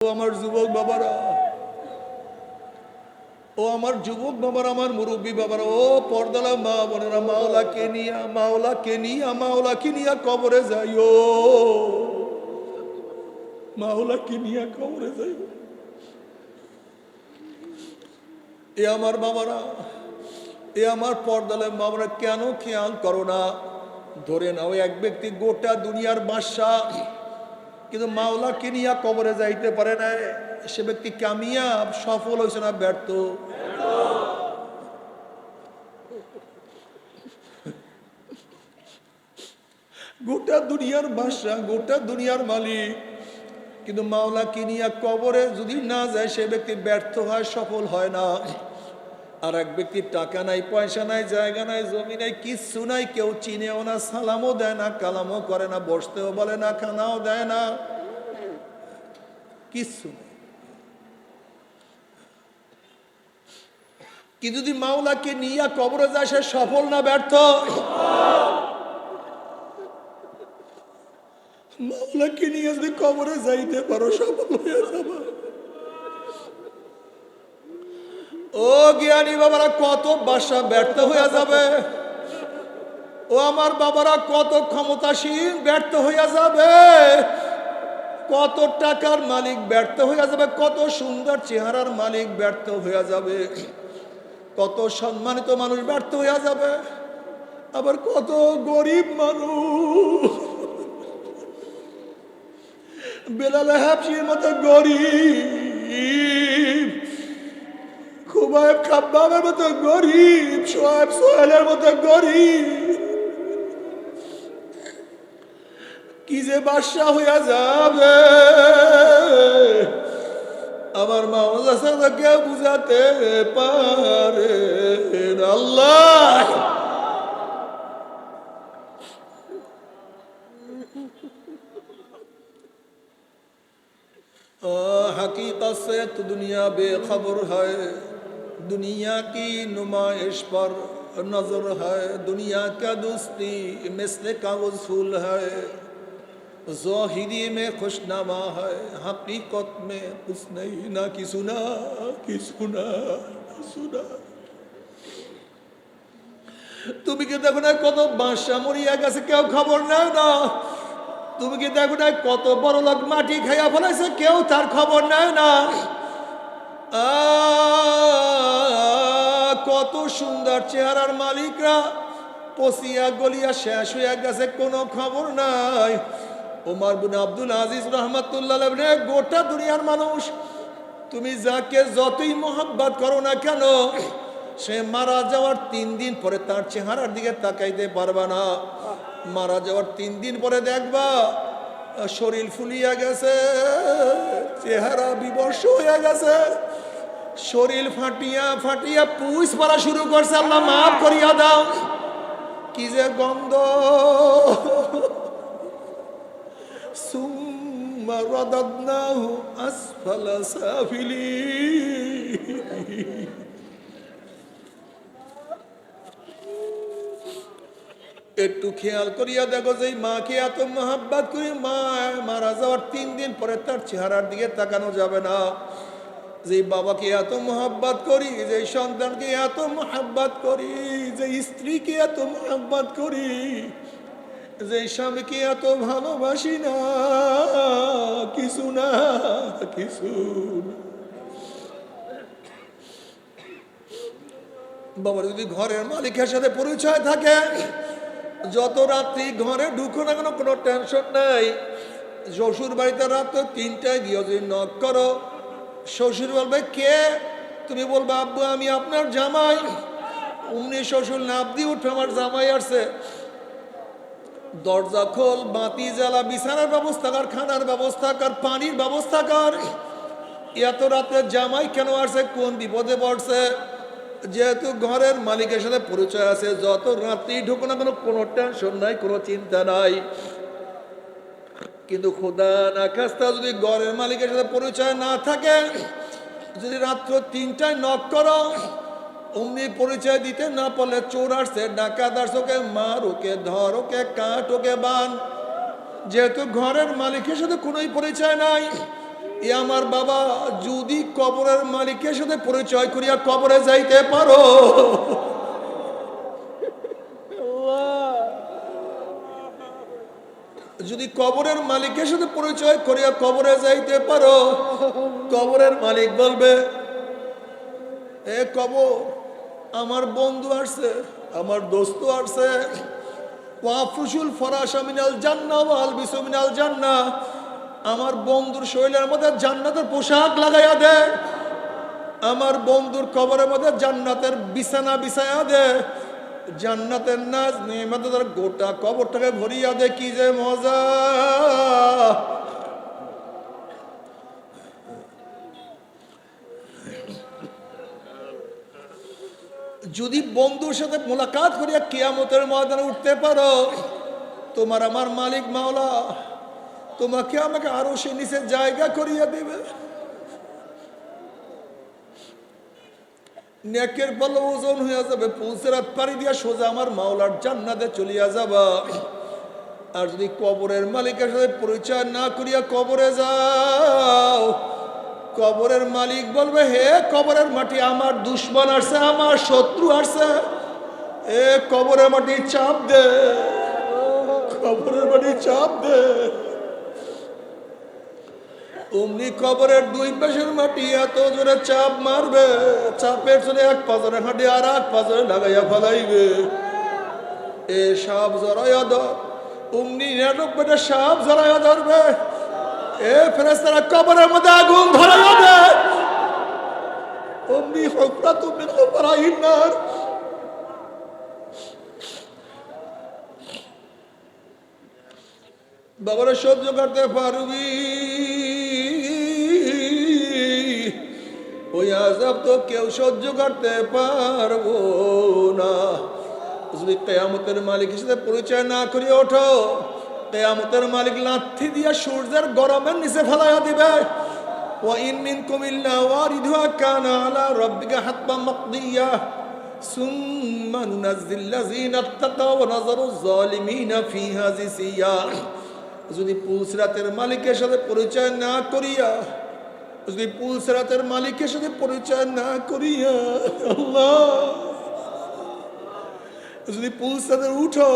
আমার যুবক বাবারা, ও আমার যুবক বাবারা, আমার মুরব্বী বাবারা, ও পর্দালা মা বোনেরা, মাওলাকে নিয়া কবরে যাইও, মাওলাকে নিয়া কবরে যাইও। এ আমার বাবারা, এ আমার পর্দালা বাবারা, কেন খেয়াল করো না? ধরে নাও এক ব্যক্তি গোটা দুনিয়ার বাদশা, কিন্তু মাওলাকে নিয়া কবরে যাইতে পারে না। সে ব্যক্তি কামিয়াব, সফল হয়েছে না ব্যর্থ? গোটা দুনিয়ার বাদশা, গোটা দুনিয়ার মালিক, কিন্তু মাওলাকে নিয়া কবরে যদি না যায় সে ব্যক্তি ব্যর্থ হয়, সফল হয় না। আর এক ব্যক্তির টাকা নাই, পয়সা নাই, জায়গা নাই, জমি নাই, কিচ্ছু নাই, কেউ চিনেও না, সালামও দেয় না, কালামও করে না, বসতেও বলে না, খানাও দেয় না, কিচ্ছু নেই। কি যদি মাওলাকে নিয়ে কবরে যায় সে সফল না ব্যর্থ? মাওলাকে নিয়ে যদি কবরে যাইতে পারো সফল হয়ে যাবে। ও জ্ঞানী বাবারা, কত বাদশা ব্যর্থ হয়ে যাবে। ও আমার বাবারা, কত ক্ষমতাসীন ব্যর্থ হয়ে যাবে, কত টাকার মালিক ব্যর্থ হয়ে যাবে, কত সুন্দর চেহারার মালিক ব্যর্থ হয়ে যাবে, কত সম্মানিত মানুষ ব্যর্থ হয়ে যাবে, আবার কত গরিব মানুষ, বেলাল হাবশির মতো গরিব, খুবাইব খাব্বাবের মতো গরিব, শোয়েব সোহেলের মতো গরিব, কি যে বাদশা হইয়া যাবে আমার মাওলা ছাড়া কেউ বুঝাতে পারে না। আল্লাহ हकीकत से तो दुनिया बेखबर है, दुनिया की नुमाइश पर नजर है, दुनिया का दोस्ती मिसल का वसूल है, ज़ाहिरी में खुशनमा है, हकीकत में कुछ नहीं, ना कि सुना सुना। তুমি কি দেখো না কত বাদশা মরিয়া গেছে, কেউ খবর নেয় না? তুমি কি দেখো না কত বড় লোক মাটি খাইয়া ফেলাইছে, কেউ তার খবর নেয় না? কত সুন্দর চেহারার মালিকরা পচিয়া গলিয়া শেষ হইয়া গেছে, কোনো খবর নাই। ওমর বিন আব্দুল আজিজ রহমাতুল্লাহ আলাইহি, গোটা দুনিয়ার মানুষ, তুমি যাকে যতই মোহাব্বত করো না কেন, সে মারা যাওয়ার 3 দিন পরে তার চেহারার দিকে তাকাইতে পারবা না। মারা যাওয়ার 3 দিন পরে দেখবা শরীর ফুলিয়া গেছে, চেহারা বিবর্ষ হয়ে গেছে, শরীর ফাটিয়া ফাটিয়া পুষ পড়া শুরু করছে। আল্লাহ মাফ করিয়া দাও, কি যে গন্ধ। সুম্মা রাদাদনাহু আসফালা সাফিলিন। একটু খেয়াল করিয়া দেখো, যে মাকে এত মহাব্বত করি, মা মারা যাওয়ার 3 দিন পরে তার চেহারার দিকে তাকানো যাবে না। যে বাবাকে এত মহাব্বত করি, যে সন্তানকে এত মহাব্বত করি, যে স্ত্রীকে এত মহাব্বত করি, যে স্বামীকে এত ভালোবাসি না, কিছু না। বাবার যদি ঘরের মালিকের সাথে পরিচয় থাকে, যত রাত্রি ঘরে ঢুকো না কেন কোনো টেনশন নাই। শ্বশুর বাড়িতে রাত 3টায় গিয়ে যদি নক করো, শ্বশুর বলবে কে? তুমি বলবে আব্বু আমি আপনার জামাই। অমনি শ্বশুর নাপ দিয়ে উঠে, আমার জামাই আসছে। দরজা খোল, বাতি জ্বালা, বিছানার ব্যবস্থা কর, খানার ব্যবস্থা কর, পানির ব্যবস্থা কর। এত রাতে জামাই কেন আসছে, কোন বিপদে পড়ছে? যেহেতু ঘরের মালিকের সাথে পরিচয় আছে, যত রাত্রি ঢুকো না কেন কোনো টেনশন নাই, কোনো চিন্তা নাই। কিন্তু খোদা না খাস্তা যদি ঘরের মালিকের সাথে পরিচয় না থাকে, যদি রাত্র 3টায় নক করো, অমনি পরিচয় দিতে না পারলে চোর আসছে, ডাকাত আসছে, ওকে মার, ওকে ধর, ওকে কাট, ওকে বান। যেহেতু ঘরের মালিকের সাথে কোনোই পরিচয় নাই, এ আমার বাবা, যদি কবরের মালিকের সাথে পরিচয় করিয়া কবরে যাইতে পারো, যদি কবরের মালিকের সাথে পরিচয় করিয়া কবরে যাইতে পারো, কবরের মালিক বলবে, এ কবর, আমার বন্ধু আসছে, আমার দোস্ত আসছে, ওয়াফরুশুল ফরাশা মিনাল জান্নাহ ওয়াল বিসু মিনাল জান্নাহ, আমার বন্ধুর শরীরের মধ্যে জান্নাতের পোশাক লাগাইয়া দে, আমার বন্ধুর কবরের মধ্যে জান্নাতের বিছানা বিছাইয়া দে, জান্নাতের নাজ নেমাতের গোটা কবরটাকে ভরিয়া দে, কি যে মজা। যদি বন্ধুর সাথে মোলাকাত করিয়া কিয়ামতের ময়দানে উঠতে পারো, তোমার আমার মালিক মাওলা তোমাকে আমাকে আরো সে নিচে জায়গা করিয়া দিবে। নেকের পাল্লা ওজন হইয়া যাবে, পুলসিরাত পাড়ি দিয়া সোজা আমার মাওলার জান্নাতে চলিয়া যাবা। আর যদি কবরের মালিকের সাথে পরিচয় না করিয়া কবরে যাও, কবরের মালিক বলবে, হে কবরের মাটি, আমার দুশ্মন আসছে, আমার শত্রু আসছে, এ কবরের মাটি চাপ দে, কবরের মাটি চাপ দে। অমনি কবরের দুই পাশের মাটি এত জোরে চাপ মারবে, চাপের জন্য এক পাজরে হাঁটি আর এক পাজরে লাগাইয়া ফেলাইবে। এ সাপ জড়াইয়া ধর, অমনি নাটক পেটে সাপ জড়াইয়া ধরবে। এ ফেরেশতারা কবরের মধ্যে আগুন ধরাইয়া দে, অমনি হুফরাতু মিন হুফরাইন নার। বাবারা সহ্য করতে পারবি? ওই আযাব তো কেউ সহ্য করতে পারবো না। যদি কিয়ামতের মালিকের সাথে পরিচয় না করিয়া ওঠো, কিয়ামতের মালিক লাথি দিয়া সূর্যের গরমের নিচে ফেলাইয়া দিবে। ওয়া ইন মিনকুম ইল্লা ওয়ারিদুহা কানা আলা রাব্বিকা হাতমান মাকদিয়া সুম্মা নুনাজ্জিল লাযিনা তাকাও ওয়া নাযারুজ জালিমিনা ফিহা জিসিয়া। যদি পুলসিরাতের মালিকের সাথে পরিচয় না করিয়া, যদি পুলসিরাতের মালিকের সাথে পরিচয় না করিয়া, আল্লাহ, যদি পুলসিরাতে উঠো,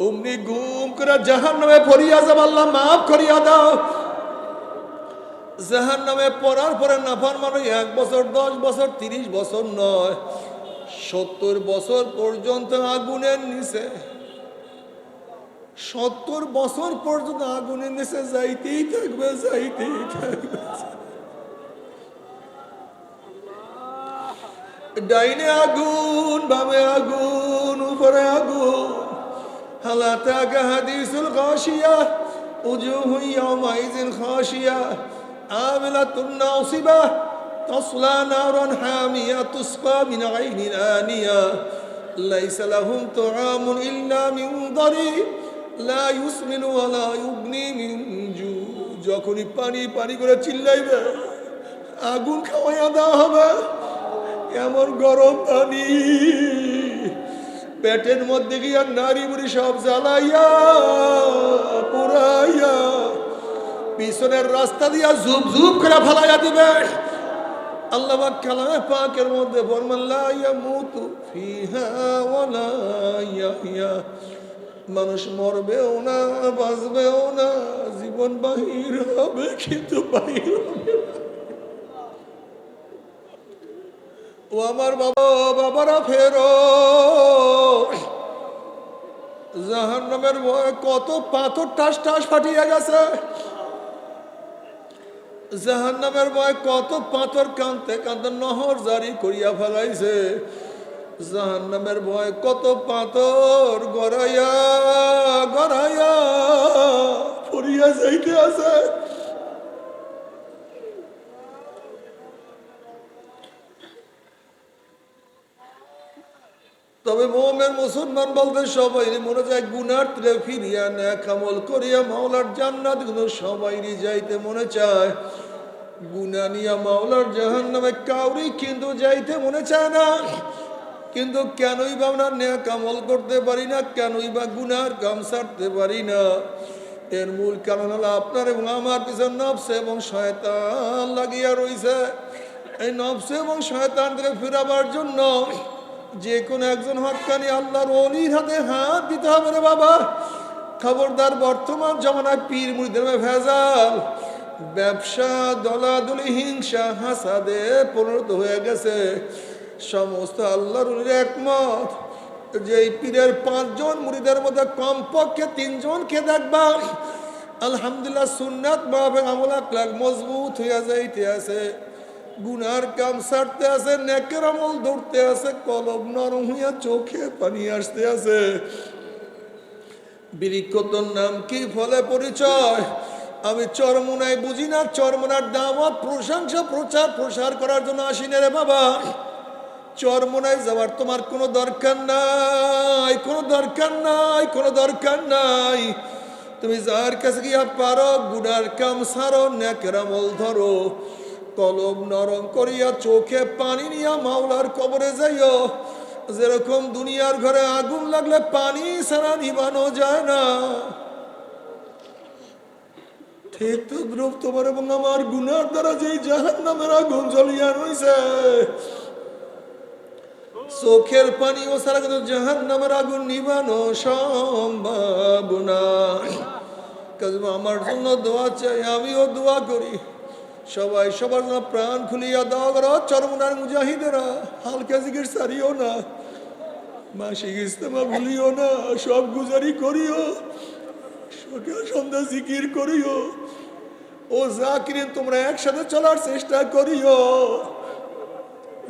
অমনি ঘুম করে জাহান্নামে পড়িয়া যাব, আল্লাহ মাফ করিয়া দাও। জাহান্নামে পড়ার পরে নাফরমানি 1 বছর, 10 বছর, 30 বছর নয়, 70 বছর পর্যন্ত আগুনের নিচে, 70 বছর পর্যন্ত আগুনের নিচে যাইতেই থাকবে, যাইতেই থাকবে। ডাইনে আগুন, বামে আগুন, উপরে আগুন। হাল আতাকা হাদিসুল গাশিয়া উজুহু ইয়াওমাইযিন খাশিয়া আমিলাতুন নাসিবা তাসলা নারান হামিয়া তুসকা মিন আইনিন আনিয়া লাইসা লাহুম তুআমুন ইল্লা মিন দারি লা ইউসমিনু ওয়া লা ইউগনি মিন জু। যখনই পানি পানি করে চিল্লাইবে, আগুন খাওয়াইয়া দেওয়া হবে, এমন গরম পানি পেটের মধ্যে গিয়া নারী বুড়ি সব জ্বালাইয়া পুরাইয়া পিছনের রাস্তা দিয়া ঝুপ ঝুপ করে ফেলাইয়া দিবে। আল্লাহ পাক কালামে পাকের মধ্যে ফরমান, লা ইয়ামুতু ফিহা ওয়া লা ইয়াহইয়া। মানুষ মরবেও না, বাঁচবেও না, জীবন বাহির হবে, কিন্তু বাহির হবে। ও আমার বাবা, বাবারা ফেরো। জাহান্নামের ভয়ে কত পাথর টাস টাস ফাটিয়া গেছে, জাহান্নামের ভয়ে কত পাথর কাঁদতে কাঁদতে নহর জারি করিয়া ফেলাইছে। জাহান্নামের ভয়ে কত পাথর গড়াইয়া গড়াইয়া পড়িয়া যাইতে আছে। তবে মুমিন মুসলমান বলতে সবাই মনে যায় গুনার ত্রে ফিরিয়া নেক আমল করিয়া মাওলার জান্নাত, কিন্তু সবাইরই যাইতে মনে চায়। গুনাহ নিয়া মাওলার জাহান্নামে কাউরি কিন্তু যাইতে মনে চায় না। কিন্তু কেনই বা আমরা নেক আমল করতে পারি না, কেনই বা গুনার কাম ছাড়তে পারি না? এর মূল কারণ হলো আপনার এবং আমার পিছনে নফস এবং শয়তান লাগিয়া রইছে। এই নফস এবং শয়তান থেকে ফিরাবার জন্য যে কোনো একজন হক্কানি আল্লাহর ওলির হাতে হাত দিতে হবে রে বাবা। খবরদার, বর্তমান জমানায় পীর মুরিদের ভেজাল, ব্যবসা, দলাদলি, হিংসা, হাসাদে পরিণত হয়ে গেছে। সমস্ত আল্লাহর ওলির একমত যে এই পীরের 5 জন মুরিদের মধ্যে কমপক্ষে 3 জনকে দেখবা আলহামদুলিল্লাহ সুন্নাত মাহফিল আমল আখলাক মজবুত হইয়া যাইতে আছে, গুনার কাম ছাড়তে আছে, নেকের আমল ধরতে আছে, কলব নরম হইয়া চোখে পানি আসতে আছে। বৃক্ষতর নাম কি, ফলে পরিচয়। আমি চরমোনাই বুঝি না, চরমোনার দাওয়াত, প্রশংসা, প্রচার প্রসার করার জন্য আসি না রে বাবা। চরমোনায় যাওয়ার তোমার কোনো দরকার নাই, কোনো দরকার নাই, কোনো দরকার নাই। তুমি যার কাছে গিয়া পারো, গুনার কাম সারো, নেকের আমল ধরো, কলব নরম করিয়া চোখে পানি নিয়া মাওলার কবরে যাইও। যেরকম দুনিয়ার ঘরে আগুন লাগলে পানি ছাড়া নিবানো যায় না, ঠিক তদ্রূপ তোমার এবং আমার গুনার দ্বারা যেই জাহান্নামের আগুন জ্বলিয়া রইছে, চোখের পানি ও ছাড়া কিন্তু জাহান্নামের আগুন নিবানো সম্ভব না। আমার জন্য দোয়া চাই, আমিও দোয়া করি। সবাই সবার জন্য প্রাণ খুলিয়া দোয়া করো। চরমোনার মুজাহিদেরা হালকা জিকির সারিও না, মাসিক ইজতেমা ভুলিও না, সব গুজারি করিও, সকাল সন্ধ্যা জিকির করিও। ও জাকিরিন, তোমরা একসাথে চলার চেষ্টা করিও।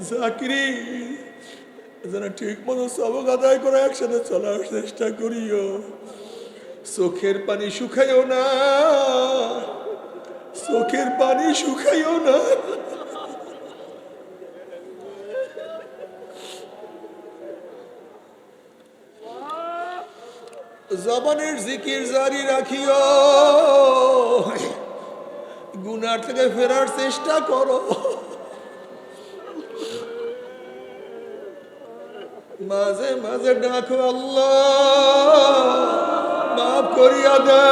জাকিরিন যেন ঠিক মতো সবক আদায় করে একসাথে চলার চেষ্টা করিও। চোখের পানি শুকাইও না, চোখের পানি শুকাইও না। জবানের জিকির জারি রাখিও, গুনার থেকে ফেরার চেষ্টা করো। মাঝে মাঝে ডাকো, আল্লাহ মাফ করিয়া দে।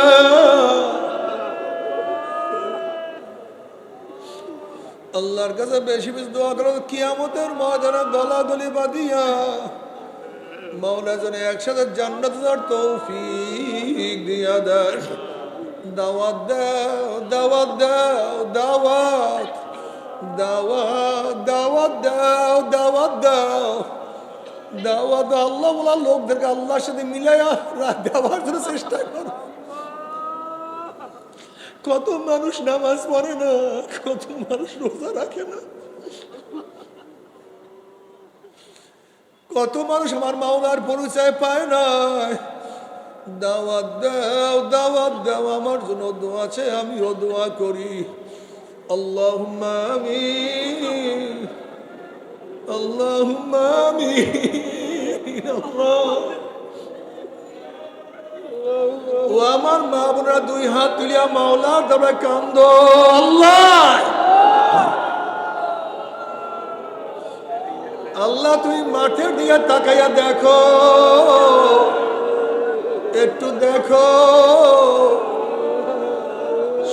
আল্লাহর কাছে বেশি বেশি দোয়া করো, কিয়ামতের ময়দানে গলাগলি বাঁধিয়া মাওলা যেন একসাথে জান্নাত যাওয়ার তৌফিক দিয়া দেয়। দাওয়াত দাও, দাওয়াত দাও, দাওয়াত, দাওয়াত, দাওয়াত দাও, দাওয়াত দাও, দাওয়াত। আল্লাহ বলা লোকদেরকে আল্লাহর সাথে মিলাইয়া দেওয়ার জন্য চেষ্টা করো। কত মানুষ নামাজ পড়ে না, কত মানুষ রোজা রাখে না, কত মানুষ আমার মাওলার পরিচয় পায় না। দাওয়াত দাও, দাওয়াত দাও। আমার জন্য দোয়া আছে, আমিও দোয়া করি। আল্লাহুম্মা আমিন, আল্লাহুম্মা আমিন। ও আমার মা বোনেরা, 2 হাত তুলিয়া মাওলার দরবারে কান্দো। আল্লাহ, আল্লাহ তুমি মাঠের দিকে তাকাইয়া দেখো, একটু দেখো।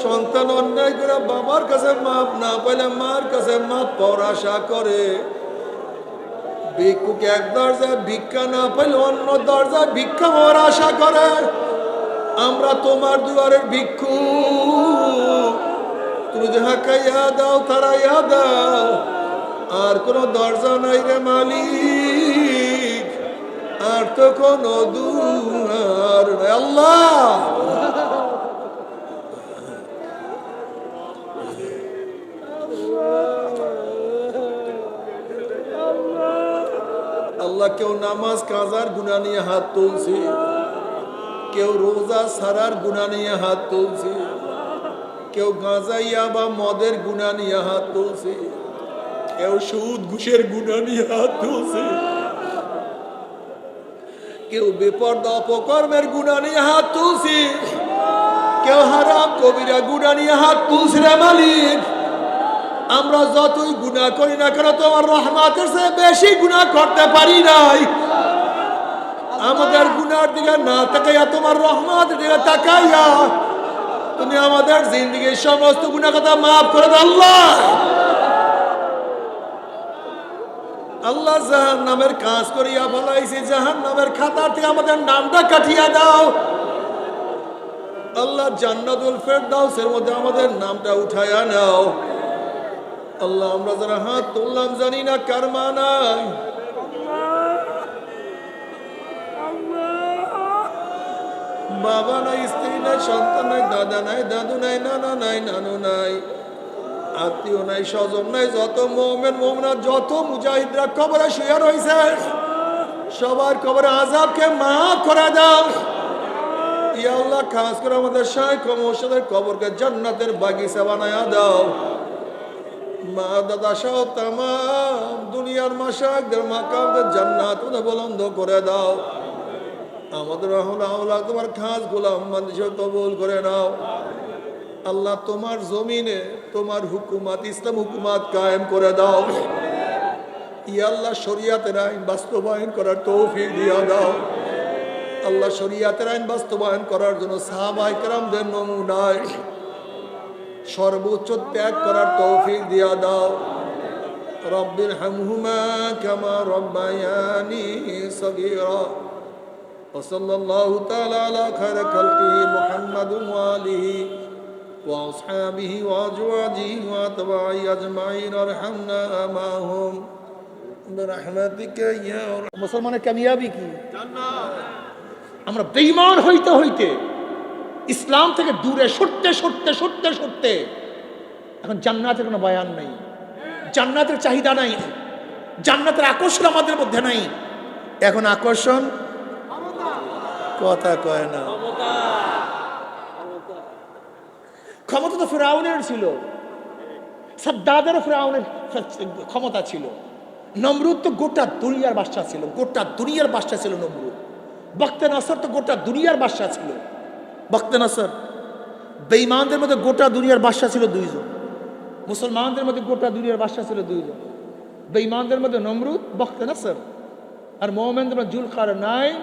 সন্তান অন্যায় করে বাবার কাছে মাপ না পাইলে মার কাছে মাপ পাওয়ার আশা করে। ভিক্ষুক এক দরজায় ভিক্ষা না পাইলে অন্য দরজায় ভিক্ষা পাওয়ার আশা করে। আমরা তোমার দুয়ারের ভিক্ষু, তুমি যাহাকাইয়া দাও তারাইয়া দাও। আর কোন দরজা নাই রে মালিক, আর তো কোন দুয়ার নাই। আল্লাহ, আল্লাহ, কেউ নামাজ কাজার গুনাহ নিয়ে হাত তুলছে, কেউ রোজা সারার গুনাহ নিয়ে হাত তুলছে, কেউ গাঁজাইয়া বা মদের গুনাহ নিয়ে হাত তুলছে, কেউ সুদ ঘুষের গুনাহ নিয়ে হাত তুলছে, কেউ বেপরদা অপকর্মের গুনাহ নিয়ে হাত তুলছে, কেউ হারাম কবিরা গুনাহ নিয়ে হাত তুলছে। রে মালিক, আমরা যতই গুনাহ করি না কেন তোমার রহমতের চেয়ে বেশি গুনাহ করতে পারি নাই। আমাদের গুনার দিকে না তাকাইয়া তোমার রহমতের দিকে তাকাইয়া তুমি আমাদের জিন্দেগীর সমস্ত গুনাহ কথা মাফ করে দাও আল্লাহ। আল্লাহ জাহান্নামের কাজ করিয়া ফলাইছি, জাহান্নামের খাতা থেকে আমাদের নামটা কাটিয়া দাও আল্লাহ। জান্নাতুল ফেরদাউসের মধ্যে আমাদের নামটা উঠায়া নাও আল্লাহ। আমরা যারা হাত তুললাম জানি না কার মা নাই, বাবা নাই, স্ত্রী নাই, সন্তান নাই, দাদা নাই, দাদু নাই, নানা নাই, নানু নাই, আত্মীয় নাই, স্বজন নাই, যত মুমিন মুমিনাত যত মুজাহিদরা কবরে শুয়ে রয়েছে সবার কবরে আযাবকে মাফ করে দাও ইয়া আল্লাহ। খাস করে আমাদের শাইখ মুর্শিদের কবরকে জান্নাতের বাগিচা বানায়া দাও। মা দাদা সহ তামাম দুনিয়ার মাশায়েখদের মাকামদের জান্নাতে বুলন্দ করে দাও। আমাদের আল্লাহ তোমার খাস গোলাম বান্দিকে কবুল করে নাও আল্লাহ। তোমার জমিনে তোমার হুকুমত ইসলাম হুকুমত কায়েম করে দাও ইয়া আল্লাহ। শরীয়তের আইন বাস্তবায়ন করার তৌফিক দিয়া দাও আল্লাহ। শরীয়তের আইন বাস্তবায়ন করার জন্য সাহাবায়ে কেরামদের নমুনায় সর্বোচ্চ ত্যাগ করার তৌফিক দিয়া দাও। রব্বির হামহুমা কামা রব্বায়ানি সগীরা। وصلى الله تعالى على خير خلقه محمد وآله وأصحابه وأزواجه وأتباعه أجمعين وارحمنا معهم برحمتك يا أرحم মুসলমানের কামিয়াবি কি? আমরা বেঈমান হইতে হইতে ইসলাম থেকে দূরে সরতে সরতে সরতে সরতে এখন জান্নাতের কোনো বয়ান নাই, জান্নাতের চাহিদা নাই, জান্নাতের আকর্ষণ আমাদের মধ্যে নাই। এখন আকর্ষণ কথা কয় না। ক্ষমতা তো ফিরআউনের ছিল, সাদ্দাদের ফিরআউনের ক্ষমতা ছিল। নমরুদ তো গোটা দুনিয়ার বাদশা ছিল, গোটা দুনিয়ার বাদশা ছিল নমরুদ। বখতে নসর তো গোটা দুনিয়ার বাদশা ছিল। বখতে নসর বেঈমানদের মধ্যে গোটা দুনিয়ার বাদশা ছিল দুইজন, মুসলমানদের মধ্যে গোটা দুনিয়ার বাদশা ছিল দুইজন। বেঈমানদের মধ্যে নমরুদ, বখতে নসর, আর মুমিনদের মধ্যে জুলকারনাইন,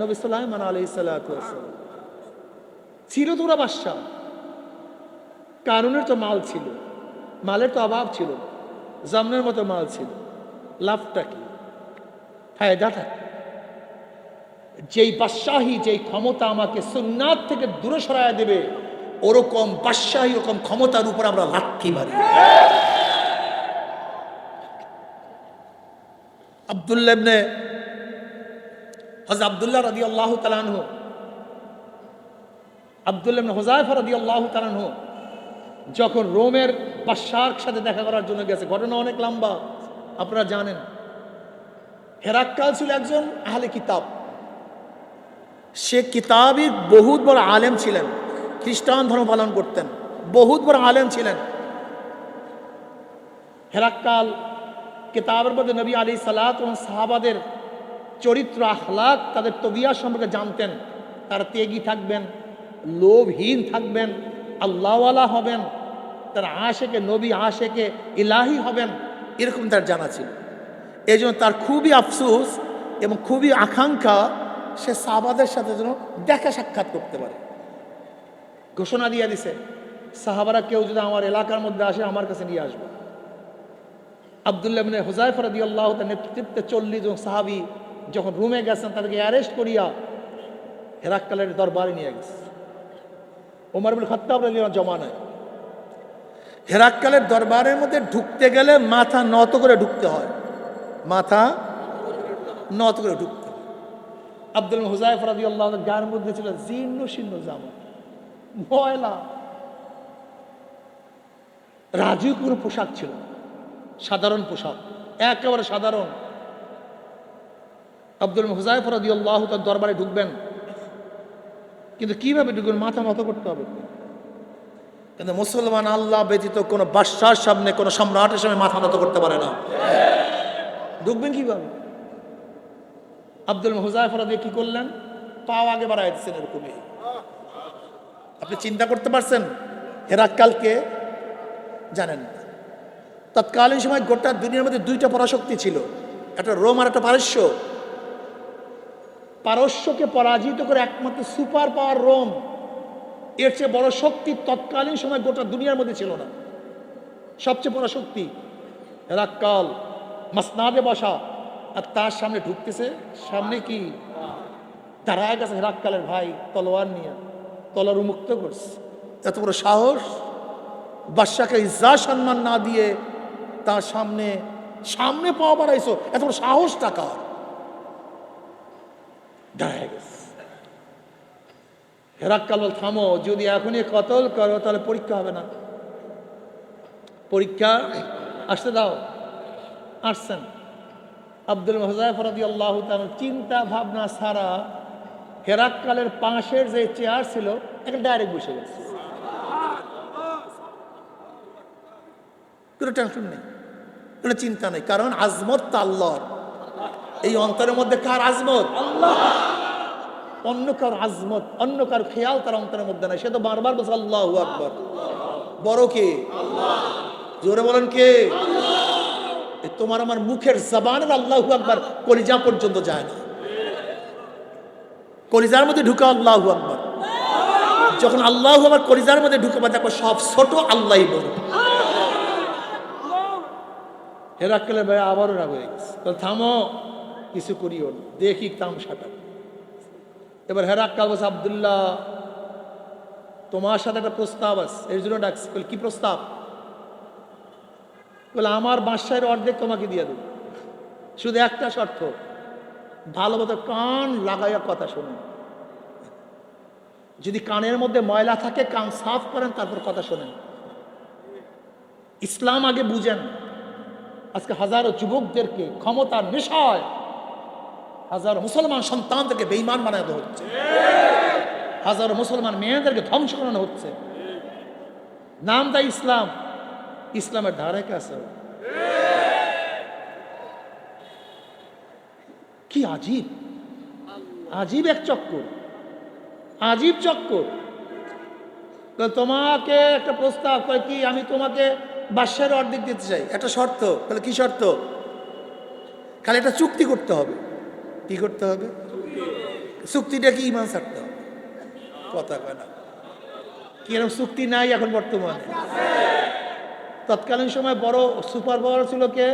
নবী সুলাইমান আলাইহিস সালাতু ওয়াস সালাম ছিল। তোরা বাদশা, কারুনের তো মাল ছিল, মালের তো অভাব ছিল, জামনের মতো মাল ছিল। লাভটা কি, ফায়দাটা কি? যেই বাদশাহী, যেই ক্ষমতা আমাকে সুন্নাত থেকে দূরে সরাইয়া দেবে, ওরকম বাদশাহী, ওরকম ক্ষমতার উপর আমরা লাথি মারি। আব্দুল্লাহ ইবনে হযরত আব্দুল্লাহ রাদিয়াল্লাহু তাআলা আনহু, আব্দুল্লাহ ইবনে হুযায়ফা রাদিয়াল্লাহু তাআলা আনহু যখন রোমের বাদশার সাথে দেখা করার জন্য গেছে, ঘটনা অনেক লম্বা, আপনারা জানেন। হেরাক্কাল ছিল একজন আহলে কিতাব, সে কিতাবই বহুত বড় আলেম ছিলেন, খ্রিস্টান ধর্ম পালন করতেন, বহুত বড় আলেম ছিলেন। হেরাক্কাল কিতাবের মধ্যে নবী আলাইহিস সালাতু ওয়াস সাহাবাদের চরিত্র, আখলাক, তাদের তবিয়া সম্পর্কে জানতেন। তারা ত্যাগী থাকবেন, লোভহীন থাকবেন, আল্লাহওয়ালা হবেন, তার আশেকে নবী, আশেকে ইলাহি হবেন, এরকম তার জানা ছিল। এই জন্য তার খুবই আফসোস এবং খুবই আকাঙ্ক্ষা সে সাহাবাদের সাথে যেন দেখা সাক্ষাৎ করতে পারে। ঘোষণা দিয়ে দিছে, সাহাবারা কেউ যদি আমার এলাকার মধ্যে আসে আমার কাছে নিয়ে আসবে। আব্দুল্লাহ ইবনে হুযায়ফা রাদিয়াল্লাহু তাআলার নেতৃত্বে 40 জন সাহাবী যখন রুমে গেছেন, তাদেরকে অ্যারেস্ট করিয়া হেরাক্কালের দরবারে নিয়ে গেছে। ওমর ইবনে খাত্তাব রাদিয়াল্লাহু জমানায় হেরাক্কালের দরবারের মধ্যে ঢুকতে গেলে মাথা নত করে ঢুকতে হয়, মাথা নত করে ঢুকতে হয়। আব্দুল্লাহ হুযায়ফা রাদিয়াল্লাহু তাআলার গায়ের মধ্যে ছিল জীর্ণ শীর্ণ জামা, ময়লা, রাজকীয় কোনো পোশাক ছিল, সাধারণ পোশাক, একেবারে সাধারণ। আব্দুল্লাহ হুযায়ফা রাদিয়াল্লাহু তাআলা দরবারে ঢুকবেন, কিন্তু কিভাবে ঢুকবেন? মাথা নত করতে হবে। কিন্তু মুসলমান আল্লাহ ব্যতীত কোনো বাদশার সামনে, কোনো সম্রাটের সামনে মাথা নত করতে পারে না। ঢুকবেন কিভাবে? আব্দুল্লাহ হুযায়ফা রাদিয়াল্লাহু কি করলেন? পাও আগে বাড়ায় দিচ্ছেন এরকমই। আপনি চিন্তা করতে পারছেন হেরাক্কালকে জানেন? তৎকালীন সময় গোটা দুনিয়ার মধ্যে দুইটা পরাশক্তি ছিল, একটা রোম আর একটা পারস্য। পারস্যকে পরাজিত করে একমাত্র সুপার পাওয়ার রোম, এর চেয়ে বড় শক্তি তৎকালীন সময় গোটা দুনিয়ার মধ্যে ছিল না। সবচেয়ে বড় শক্তি হেরাক্কাল মাসনাদে বসা, আর তার সামনে ঢুকতেছে, সামনে কি দাঁড়ায় গেছে হেরাক্কালের ভাই তলোয়ার নিয়ে, তলোয়ার উন্মুক্ত করছে। এত বড় সাহস! বাদশাকে ইজ্জা সম্মান না দিয়ে তার সামনে সামনে পাওয়া বাড়াইছো, এত বড় সাহস টাকা দাঁড়ায় গেছে। হেরাক্কাল বল, থামো, যদি এখনই কতল করো তাহলে পরীক্ষা হবে না। পরীক্ষা আসতে দাও। আসছেন আব্দুল হুযায়ফা রাদিয়াল্লাহু তাআলা চিন্তা ভাবনা ছাড়া হেরাক্কালের পাশের যে চেয়ার ছিল একটা ডাইরেক্ট বসে গেছে। কোনো টেনশন নেই, কোনো চিন্তা নেই, কারণ আজমত তা আল্লাহর। এই অন্তরের মধ্যে কার আজমত? আল্লাহ। অন্য কার আজমত, অন্য কার খেয়াল তার অন্তরের মধ্যে নাই। সে তো বারবার বলছে আল্লাহু আকবার। বড় কে? আল্লাহ। জোরে বলেন কে? আল্লাহ। তোমার আমার মুখের জবানের আল্লাহু আকবার কলিজা পর্যন্ত যায় না। কলিজার মধ্যে ঢুকে আল্লাহু আকবার, যখন আল্লাহু আকবার কলিজার মধ্যে ঢুকে দেখো সব ছোট, আল্লাহই বড়। হেরাক্কেলের ভাই আবারও রাগ হয়ে গেছে, থামো, কিছু করিও না, দেখি তামসাটা। এবার হেরাক্কাল বলছে, আব্দুল্লাহ তোমার সাথে একটা প্রস্তাব আছে, এর জন্য ডাকছি। বলে কি প্রস্তাব? বলে আমার বাদশাহের অর্ধেক তোমাকে দিয়ে দেব, শুধু একটা শর্ত, ভালো মতো কান লাগাইয়া কথা শোনেন। যদি কানের মধ্যে ময়লা থাকে কান সাফ করেন, তারপর কথা শোনেন। ইসলাম আগে বুঝেন। আজকে হাজারো যুবকদেরকে ক্ষমতার নেশায় হাজারো মুসলমান সন্তানদেরকে বেঈমান বানানো হচ্ছে, হাজারো মুসলমান মেয়েদেরকে ধ্বংস করানো হচ্ছে। নাম দেয় ইসলাম, ইসলামের ধারে কাছে। কি আজীব, আজীব এক চক্কর, আজীব চক্কর। তোমাকে একটা প্রস্তাব করে কি, আমি তোমাকে বাদশাহের অর্ধেক দিতে চাই, একটা শর্ত। তাহলে কি শর্ত? খালি একটা চুক্তি করতে হবে। কি করতে হবে? চুক্তিটা কি? ঈমান ছাড়তে হবে। কথা কয় না, কি এরকম চুক্তি নাই এখন বর্তমানে? তৎকালীন সময় বড় সুপার পাওয়ার ছিল কে,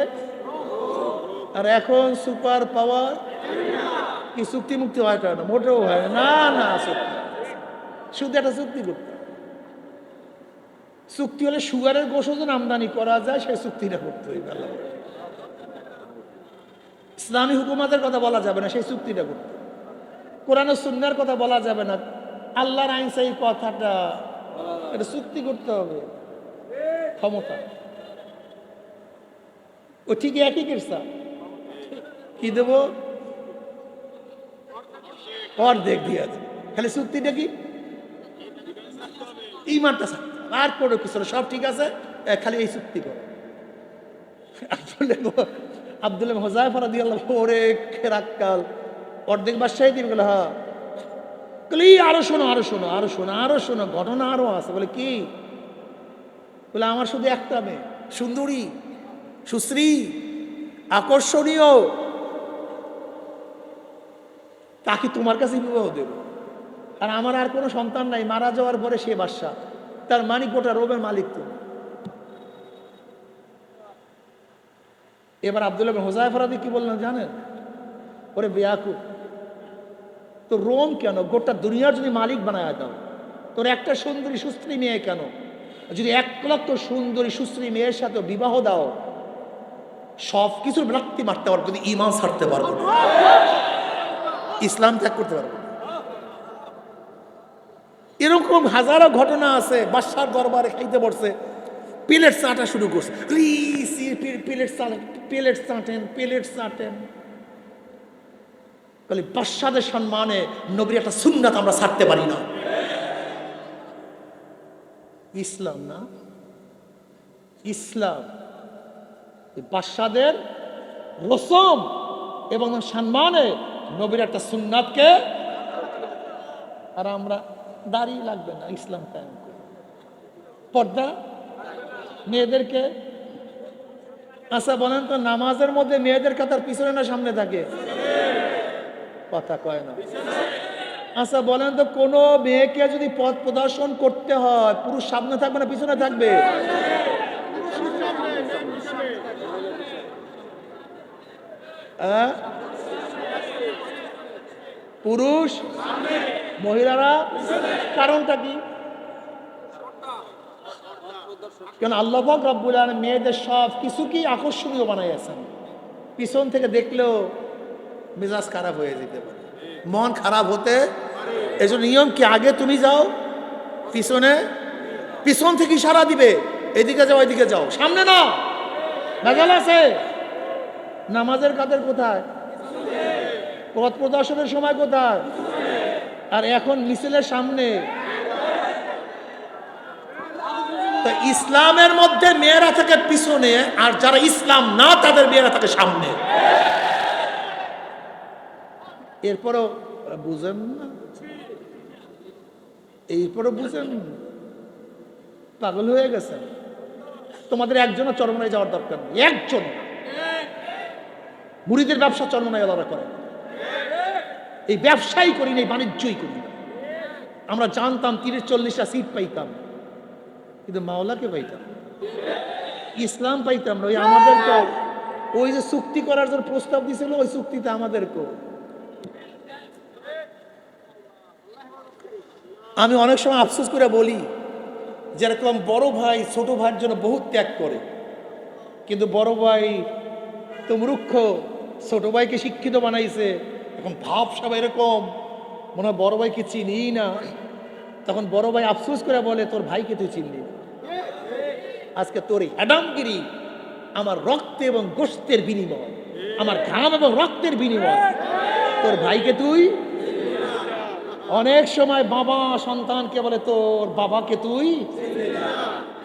আর এখন সুপার পাওয়ার কি চুক্তি মুক্তি হয় না? মোটেও হয় না। না, চুক্তি শুধু একটা চুক্তি করতে। চুক্তি হলে সুগারের গোশত আমদানি করা যায়, সেই চুক্তিটা করতে হইবে। ইসলামী হুকুমাতের কথা বলা যাবে না, সেই চুক্তিটা করতে। কোরআন সুন্নাহর কথা বলা যাবে না, আল্লাহর আইন সেই কথাটা, এটা চুক্তি করতে হবে। ক্ষমতা ও ঠিক একই কিরসা, কি দেব? অর্ধেক দিয়ে আছে। খালি চুক্তিটা কি? ঈমানটা ছাড়তে, আর কোনো কিছু সব ঠিক আছে, খালি এই চুক্তি করো। আব্দুল হুযায়ফা রাদিয়াল্লাহু, ওরে হেরাক্কাল অর্ধেক বাদশাহী দিবে? বলে হ্যাঁ। বলে আরো শোনো, আরো শোনো, আরো শোনো, আরো শোনো, ঘটনা আরো আছে। বলে কি? বলে আমার শুধু একটা মেয়ে, সুন্দরী, সুশ্রী, আকর্ষণীয়, তাকে তোমার কাছে বিবাহ দেব। আর আমার আর কোনো সন্তান নাই, মারা যাওয়ার পরে সে বাদশা, তার মালিক, গোটা রোমের মালিক তুমি। এবার আব্দুল্লাহ ইবনে হুযায়ফা রাদিয়াল্লাহু কি বললেন জানেন? ওরে বেয়াকুব, তো রোম কেন, গোটা দুনিয়ার যদি মালিক বানায় দাও, তোর একটা সুন্দরী সুশ্রী মেয়ে কেন? যদি 1 লক্ষ সুন্দরী সুশ্রী মেয়ের সাথে বিবাহ দাও, সব কিছুর বিরক্তি মারতে পারবো, কিন্তু ঈমান ছাড়তে পারবো না, ইসলাম ত্যাগ করতে পারবো না। এরকম হাজারো ঘটনা আছে। বাদশার দরবারে খাইতে বসছে, প্লেট চাটা শুরু করছে, প্লেট চাটেন, প্লেট চাটেন। বলে বাদশাদের সম্মানে নবীর একটা সুন্নাত আমরা ছাড়তে পারি না। ইসলাম না, ইসলাম বাদশাদের রসম এবং সম্মানে নবীর একটা সুন্নাতকে, আর আমরা দাঁড়িয়ে লাগবে না, ইসলাম কায়েম করি। পর্দা মেয়েদেরকে, আচ্ছা বলেন তো, নামাজের মধ্যে মেয়েদের কাতার পিছনে না সামনে থাকে? কথা কয় না। আচ্ছা বলেন তো, কোনো মেয়েকে যদি পথ প্রদর্শন করতে হয়, পুরুষ সামনে থাকবে না পিছনে থাকবে? পুরুষ, মহিলারা। কারণটা কি? কেন আল্লাহ পাক রব্বুল আলামিন মেয়েদের সব কিছু কি আকর্ষণীয় বানাইয়াছেন, পিছন থেকে দেখলেও মেজাজ খারাপ হয়ে যেতে পারে, মন খারাপ হতে। এজন্য নিয়ম কি, আগে তুমি যাও, পিছনে, পিছন থেকে ইশারা দিবে এদিকে যাও এদিকে যাও, সামনে না। ভেজাল আছে। নামাজের কাদের কোথায়? পথ প্রদর্শনের সময় কোথায়? আর এখন মিছিলের সামনে। তো ইসলামের মধ্যে মেয়েরা থাকে পিছনে, আর যারা ইসলাম না তাদের মেয়েরা থাকে সামনে। এরপরও বুঝেন না, এরপরও বুঝেন, পাগল হয়ে গেছেন। তোমাদের একজনও চরমনায় যাওয়ার দরকার নেই, একজন। মুরিদের ব্যবসা চরমনায় আলাদা করে, এই ব্যবসাই করি না, এই বাণিজ্যই করি না। আমরা জানতাম 30-40টা সিট পাইতাম, কিন্তু মাওলাকে পাইতাম, ইসলাম পাইতাম না। ওই আমাদেরকে ওই যে চুক্তি করার জন্য প্রস্তাব দিয়েছিল, ওই চুক্তিতে আমাদেরকে। আমি অনেক সময় আফসোস করে বলি, যেরকম বড় ভাই ছোট ভাইয়ের জন্য বহুত ত্যাগ করে, কিন্তু বড় ভাই তো মূর্খ, ছোট ভাইকে শিক্ষিত বানাইছে। এখন ভাব সব এরকম, মনে হয় বড় ভাইকে চিনি না। তখন বড় ভাই আফসোস করে বলে, তোর ভাইকে তুই চিনলি না। আজকে তোর এই অ্যাডামগিরি আমার রক্ত এবং গোশতের বিনিময়, আমার ঘাম এবং রক্তের বিনিময়। তোর ভাইকে তুই, অনেক সময় বাবা সন্তানকে বলে তোর বাবাকে তুই,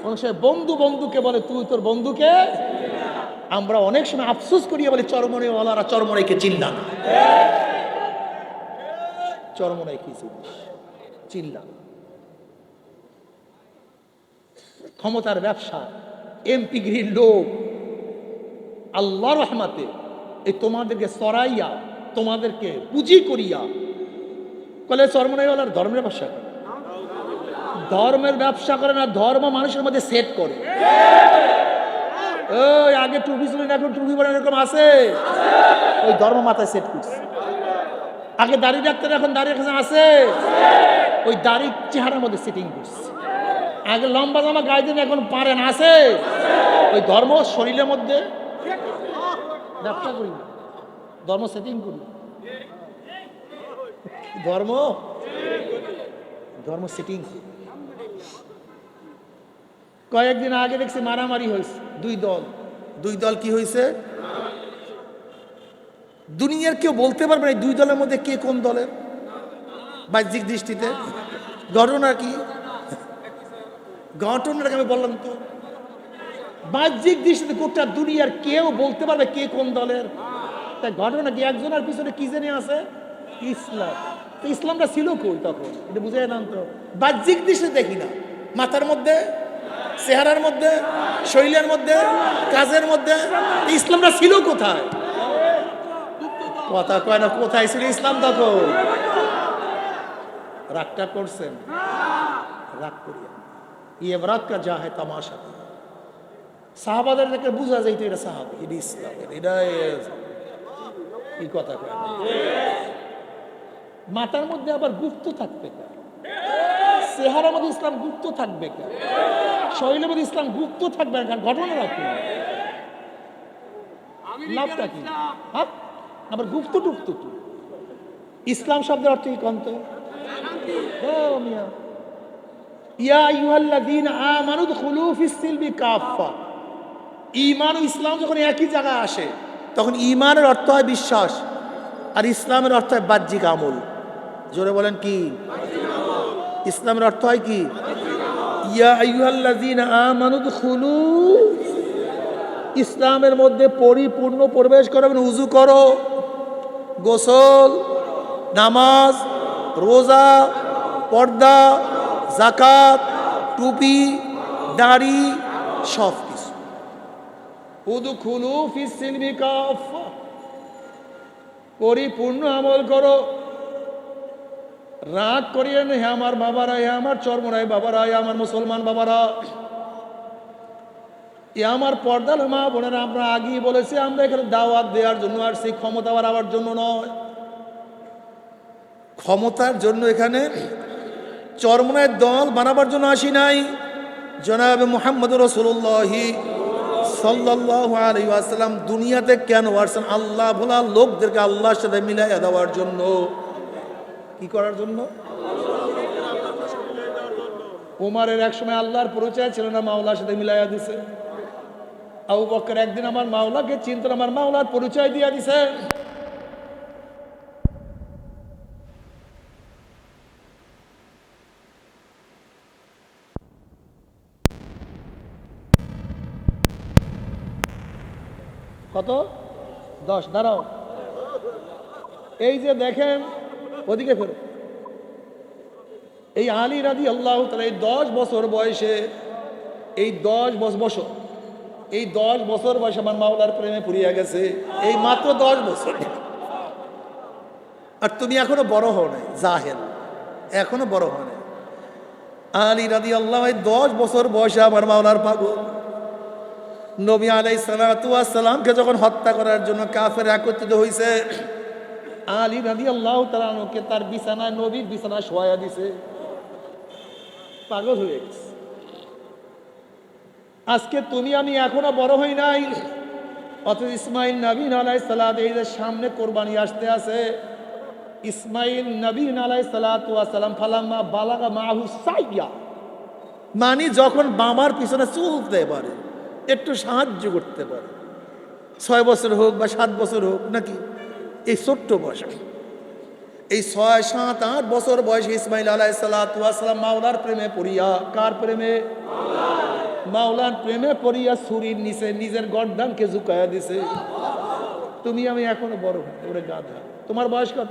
অনেক সময় বন্ধু বন্ধুকে বলে তুই তোর বন্ধুকে। আমরা অনেক সময় আফসোস করিয়া বলি চরমনাইওয়ালারা চরমনাইকে চিনলাম। চরমনাই কি জিনিস চিনলাম? ক্ষমতার ব্যবসা, এমপিগিরির লোক। আল্লাহ রহমাতে এই তোমাদেরকে সরাইয়া, তোমাদেরকে পুঁজি করিয়া বলে চরমনাইওয়ালার ধর্মের ব্যবসা করে। ধর্মের ব্যবসা করে না, ধর্ম মানুষের মধ্যে সেট করে। ওই আগে টুপি ছিল না, এখন টুপি পরে এরকম আছে, ওই ধর্ম মাথায় সেট করছে। আগে দাড়ি রাখতেন, এখন দাড়ি আছে, ওই দাড়ি চেহারার মধ্যে সেটিং করছে। আগে লম্বা জামা গায়ে দিন, এখন পারেন আছে, ওই ধর্ম শরীরের মধ্যে। ব্যবসা করি না, ধর্ম সেটিং করি। ধর্ম ধর্ম সেটিং। কয়েকদিন আগে দেখছি মারামারি হয়েছে, দুই দল কি হয়েছে দুনিয়ার কেউ বলতে পারবে না দুই দলের মধ্যে কে কোন দলের, বাহ্যিক দৃষ্টিতে। ঘটনা কি? ঘটনাটাকে আমি বললাম তো, বাহ্যিক দৃষ্টিতে গোটা দুনিয়ার কেউ বলতে পারবে কে কোন দলের। তাই ঘটনা কি? একজনের পিছনে কি জানি আছে, ইসলাম। তো ইসলামটা ছিল কই তখন? এটা বুঝে এলাম তো, বাহ্যিক দৃষ্টিতে দেখি না, মাথার মধ্যে, চেহারার মধ্যে, শরীরের মধ্যে, কাজের মধ্যে। ইসলামটা ছিল কোথায়? কথা কয় না, কোথায় ছিল ইসলাম তখন? রাগটা করছেন, রাগ করিয়া ইবরাত কা যা হয় তামাশা। সাহাবাদের থেকে বুঝা যাইতো এটা সাহাবী, এটা ইসলামের, এটা কি কথা কয়। মাথার মধ্যে আবার গুপ্ত থাকবে কেন? চেহারার মধ্যে ইসলাম গুপ্ত থাকবে কেন? শরীরের মধ্যে ইসলাম গুপ্ত থাকবে না কেন? ঘটনা রাখবে, লাভটা কি? হ্যাঁ, আবার গুপ্ত টুপ্ত কি? ইসলাম শব্দের অর্থ কি কন্ত? ইয়া আইয়ুহাল্লাযীনা আমানু দুখুলু ফিস-সিলমি কাফা। ঈমান ও ইসলাম যখন একই জায়গায় আসে, তখন ঈমানের অর্থ হয় বিশ্বাস, আর ইসলামের অর্থ হয় বাহ্যিক আমল। জোরে বলেন কি? ইসলামের অর্থ হয় কি? ইয়া আইয়ুহাল্লাযীনা আমানু দুখুলু, ইসলামের মধ্যে পরিপূর্ণ প্রবেশ করবেন। উযু করো, গোসল, নামাজ, রোজা, পর্দা, যাকাত, টুপি, দাড়ি, সব কিছু। উদখুলু ফিস-সিলমি কাফা, পরিপূর্ণ আমল করো। রাগ করিয়েন হে আমার বাবারা, হে আমার চরমরাই বাবারা, হে আমার মুসলমান বাবারা, এ আমার পর্দার মা বোনেরা, আমরা আগেই বলেছি আমরা এখানে দাওয়াত দেওয়ার জন্য আসছি, ক্ষমতা বাড়াবার জন্য নয়। ক্ষমতার জন্য এখানে চরমনায় দল বানাবার জন্য আসি নাই। জনাব মুহাম্মদ রাসূলুল্লাহ সাল্লাল্লাহু আলাইহি ওয়াসাল্লাম দুনিয়াতে কেন আসছেন? আল্লাহ ভোলা লোকদেরকে আল্লাহর সাথে মিলাইয়া দেওয়ার জন্য। কি করার জন্য? ওমরের এক সময় আল্লাহর পরিচয় ছিল না, মাওলার সাথে মিলাইয়া দিছে। আবু বকর একদিন আমার মাওলাকে চিনতেন, আমার মাওলার পরিচয় দিয়া দিছে। কত? 10। দাঁড়াও, এই যে দেখেন, ওদিকে ফেরো। এই আলী রাদিয়াল্লাহু তাআলা এই 10 বছর বয়সে, এই 10 বছর, এই 10 বছর বয়সে আমার মাওলার প্রেমে পড়িয়া গেছে। এই মাত্র 10 বছর। আর তুমি এখনো বড় হও নাই, জাহেল, এখনো বড় হও নাই। আলী রাদিয়াল্লাহু এই 10 বছর বয়সে আমার মাওলার পাগল। নবী আলাইহিস সালাতু ওয়াস সালামকে যখন হত্যা করার জন্য কাফের একত্রিত হইছে, আলী রাদিয়াল্লাহু তাআলা আনহুকে তার বিছানায়, নবীর বিছানায় শোয়া দিছে। পাগল হয়ে গেছে। আজকে তুমি আমি এখনো বড় হই নাই, অথচ ইসমাইল নবী আলাইহিস সালাত, এই যে সামনে কোরবানি আসতে আছে, ইসমাইল নবী আলাইহিস সালাতু ওয়াস সালাম ফালাম্মা বালাগা মাহু সাইয়া, মানে যখন বাবার পিছনে চলতে পারে, একটু সাহায্য করতে পারে, 6 বছর হোক বা 7 বছর হোক, নাকি এই ছোট্ট বয়স, এই 6, 7, 8 বছর বয়সে ইসমাইল আলাইহিস সালাতু ওয়াস সালাম মাওলার প্রেমে পড়িয়া, কার প্রেমে? মাওলার প্রেমে পড়িয়া ছুরির নিচে নিজের গর্দানকে ঝুঁকাইয়া দিছে। তুমি আমি এখনো বড় হই, ওরে গাধা। তোমার বয়স কত?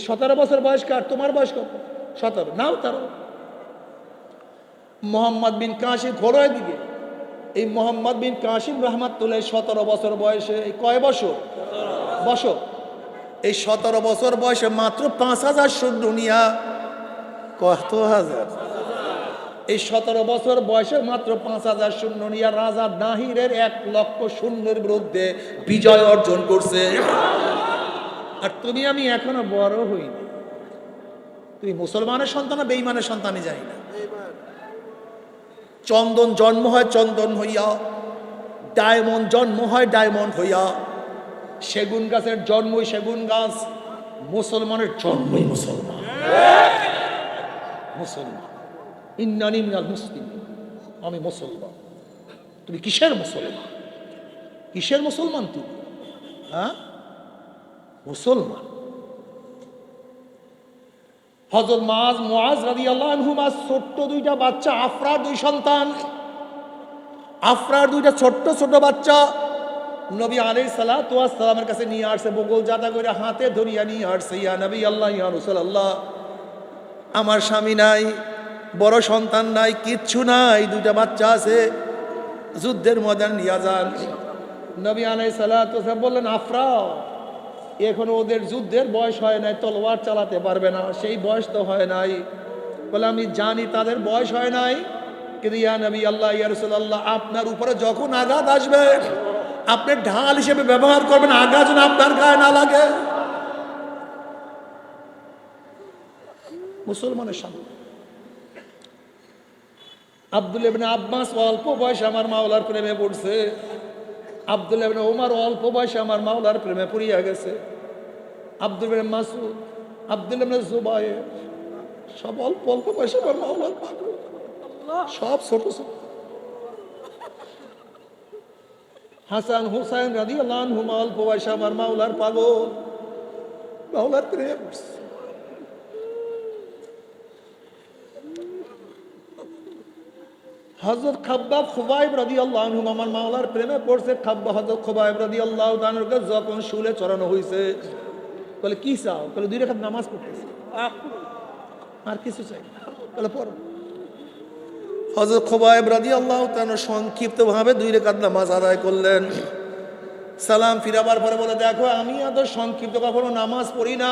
17 বছর বয়স কার? তোমার বয়স কত? 17। নাও তারও। মোহাম্মদ বিন কাসিম, ঘোড়ার দিকে, এই মোহাম্মদ বিন কাসিম রহমাতুল্লাহ 17 বছর বয়সে, এই কয় বছর? বছর। এই 17 বছর বয়সে মাত্র 5000 সৈন্য নিয়া, কত হাজার? এই 17 বছর বয়সে মাত্র 5000 সৈন্য নিয়া রাজা নাহিরের 1 লক্ষ সৈন্যের বিরুদ্ধে বিজয় অর্জন করছে। আর তুমি আমি এখনো বড় হইনি। তুমি মুসলমানের সন্তান না বেঈমানের সন্তানই জানি না। চন্দন জন্ম হয় চন্দন হইয়া, ডায়মন্ড জন্ম হয় ডায়মন্ড হইয়া, সেগুন গাছের জন্মই সেগুন গাছ, মুসলমানের জন্মই মুসলমান। মুসলমান, ইন্নানি মিনাল মুসলিম, আমি মুসলমান। তুমি কিসের মুসলমান? কিসের মুসলমান তুমি? হ্যাঁ, মুসলমান। হযরত মুআজ রাদিয়াল্লাহু আনহু, ছোট্ট 2টা বাচ্চা, আফরার 2 সন্তান, আফরার 2টা ছোট্ট ছোট বাচ্চা নবী আলাইহিস সালাতু ওয়াস সালামের কাছে নিয়ে আসছে, বগল জাতা করে হাতে ধরিয়া নিয়ে আসছে। ইয়া নবী আল্লাহ, ইয়া রাসূলুল্লাহ, আমার স্বামী নাই, বড় সন্তান নাই, কিচ্ছু নাই, 2টা বাচ্চা আছে, যুদ্ধের ময়দান নিয়ে যান। নবী আলাইহিস সালাতু ওয়াস সালাম বললেন, আফরা, এখনো ওদের যুদ্ধের বয়স হয় নাই, তলোয়ার চালাতে পারবে না, সেই বয়স তো হয় নাই। বলে, আমি জানি তাদের বয়স হয় নাই, কিন্তু ইয়া নবী আল্লাহ, ইয়া রাসূলুল্লাহ, আপনার উপরে যখন আঘাত আসবে আপনি ঢাল হিসেবে ব্যবহার করবেন, আঘাত যেন আপনার গায়ে না লাগে। মুসলমানের সামনে আব্দুল্লাহ ইবনে আব্বাস অল্প বয়সে আমার মাওলার প্রেমে পড়ছে। আব্দুল্লাহ ইবনে ওমর অল্প বয়সে আমার মাওলার প্রেমে পড়িয়া গেছে। আব্দুল্লাহ ইবনে মাসউদ, আব্দুল্লাহ ইবনে জুবায়ের, সব অল্প অল্প বয়সে আমার মাওলার পাগল, সব ছোট ছোট। হাসান হুসাইন রাদিয়াল্লাহু আনহুম অল্প বয়সে আমার মাওলার পাগল, মাওলার প্রেমে পড়ছে। হযরত খাব্বাব খুবাইব রাদিয়াল্লাহু আনহু আমার মাওলার প্রেমে পড়ছে। হযরত খুবাইব রাদিয়াল্লাহু তাআলাকে যখন শুলে চড়ানো হয়েছে, বলে, কি চাও? বলে, 2 রাকাত নামাজ পড়তেছি, আর কিছু চাই না। বলে, পড়ো। হযরত খুবাইব রাদিয়াল্লাহু তাআলা সংক্ষিপ্তভাবে 2 রাকাত নামাজ আদায় করলেন। সালাম ফিরাবার পরে বলে, দেখো, আমি এত সংক্ষিপ্ত কখনো নামাজ পড়ি না,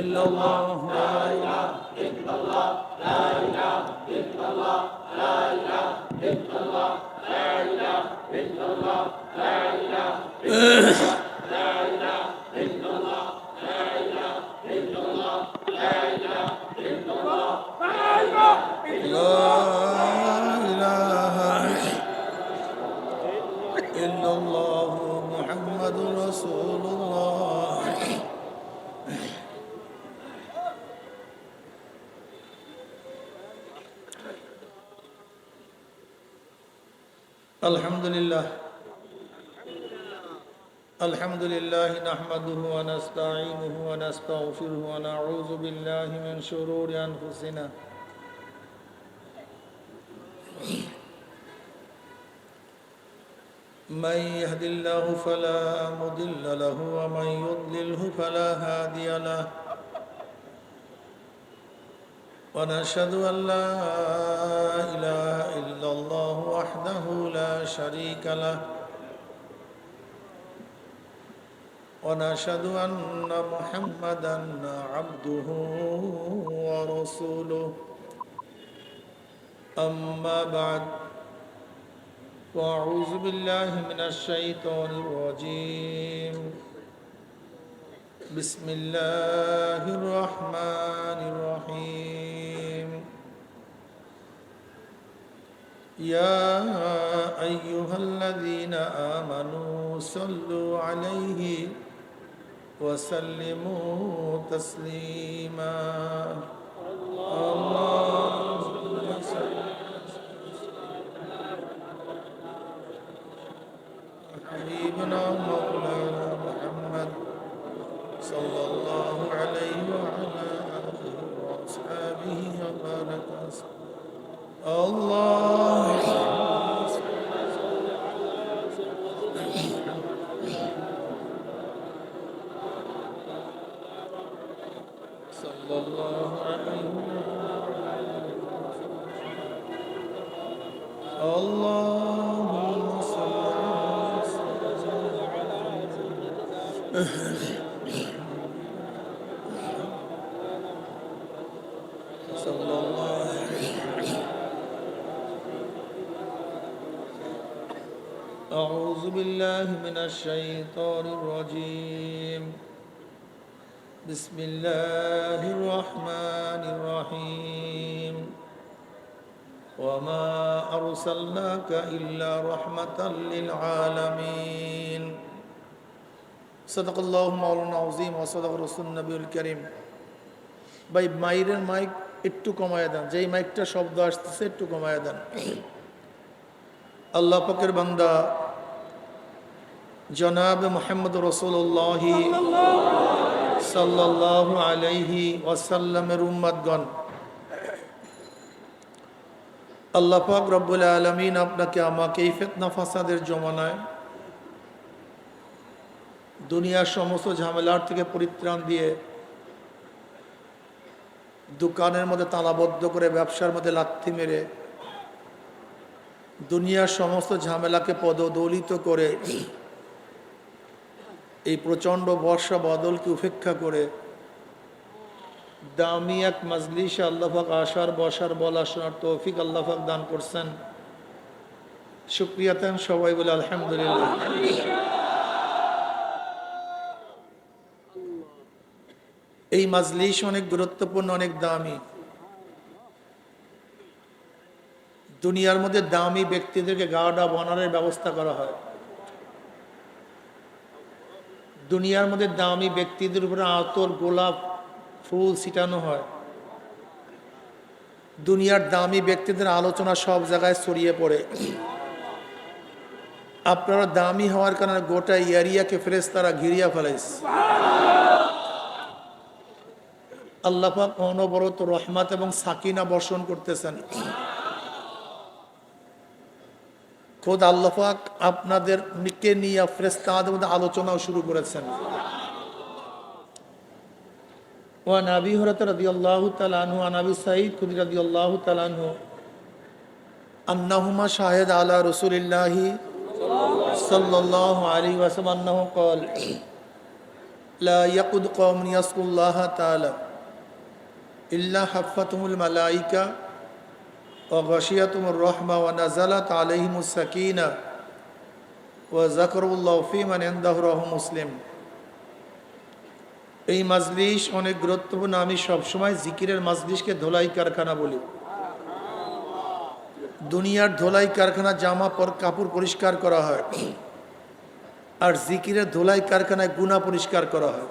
ইল্লাল্লাহ মুহাম্মাদুর রাসূলুল্লাহ। আলহামদুলিল্লাহ আলহামদুলিল্লাহ নাহমাদুহু ওয়া নাস্তাঈনুহু ওয়া নাস্তাগফিরুহু ওয়া নাউযু বিল্লাহি মিন শুরুরি আনফুসিনা من يهد الله فلا مضل له ومن يضلله فلا هادي له ونشهد أن لا إله إلا الله وحده لا شريك له ونشهد أن محمدا عبده ورسوله أما بعد وأعوذ بالله من الشيطان الرجيم بسم الله الرحمن الرحيم يا أيها الذين آمنوا صلوا عليه وسلموا تسليما اللهم صل حبيبنا مولانا محمد صلى الله عليه وعلى آله وأصحابه وبارك وسلم الله صلى الله عليه اللهم صل صلى الله أعوذ بالله من الشيطان الرجيم بسم الله الرحمن الرحيم وما أرسلناك إلا رحمة للعالمين صدق الله مولانا العظيم وصدق رسول النبي الكريم ভাই মাইরের মাইক একটু কমায় দেন, যেই মাইকটা শব্দ আসতেছে একটু কমায় দেন। আল্লাহ পাকের বান্দা জনাব মুহাম্মদ রাসূলুল্লাহ সাল্লাল্লাহু আলাইহি ওয়াসাল্লামের উম্মতগণ, আল্লাহ পাক রব্বুল আলামিন আপনাকে আমাকে এই ফিতনা ফাসাদের জমানায় দুনিয়ার সমস্ত ঝামেলার থেকে পরিত্রাণ দিয়ে দোকানের মধ্যে তালাবদ্ধ করে ব্যবসার মধ্যে লাথি মেরে দুনিয়ার সমস্ত ঝামেলাকে পদদলিত করে এই প্রচণ্ড বর্ষা বদলকে উপেক্ষা করে দামি এক মজলিসে আল্লাহ পাক আসার বসার বলা শোনার তৌফিক আল্লাহ পাক দান করছেন। শুকরিয়া দেন সবাই বলে আলহামদুলিল্লাহ। এই মজলিস অনেক গুরুত্বপূর্ণ, অনেক দামি। দুনিয়ার মধ্যে দামি ব্যক্তিদেরকে গাওয়া বানানোর ব্যবস্থা করা হয়। দুনিয়ার মধ্যে দামি ব্যক্তিদের উপরে আতর গোলাপ ফুল ছিটানো হয়। দুনিয়ার দামি ব্যক্তিদের আলোচনা সব জায়গায় ছড়িয়ে পড়ে। আপনারা দামি হওয়ার কারণে গোটা এরিয়াকে ফেরেশতারা ঘিরিয়া ফেলাইছে। আল্লাহ পাক অনবরত রহমত এবং সাকিনা বর্ষণ করতেছেন। খোদ আল্লাহ পাক আপনাদেরকে নিয়ে ফেরেশতাদের মধ্যে আলোচনাও শুরু করেছেন। ওয়ান আবি হুরায়রা রাদিয়াল্লাহু তাআলা আনহু আন আবি সাঈদ খুদরি রাদিয়াল্লাহু তাআলা আনহু আন্নাহুমা শাহিদ আলা রাসূলিল্লাহি সাল্লাল্লাহু আলাইহি ওয়াসাল্লাম আন্নাহু ক্বাল লা ইয়াকুদ কওমুন ইয়াসকুল্লাহ তাআলা ইল্লা হাফাতুমুল মালাইকা ওয়া গাশিয়াতুমুর রাহমা ওয়া নাযালাত আলাইহিমুস সাকিনা ওয়া যাকারুল্লাহু ফীমান ইনদাহু রাহু মুসলিম। এই মাজলিস অনেক গুরুত্বপূর্ণ। আমি সবসময় জিকিরের মাজলিসকে ধোলাই কারখানা বলি। দুনিয়ার ধোলাই কারখানা জামা কাপড় পরিষ্কার করা হয়, আর জিকিরের ধোলাই কারখানায় গুনাহ পরিষ্কার করা হয়।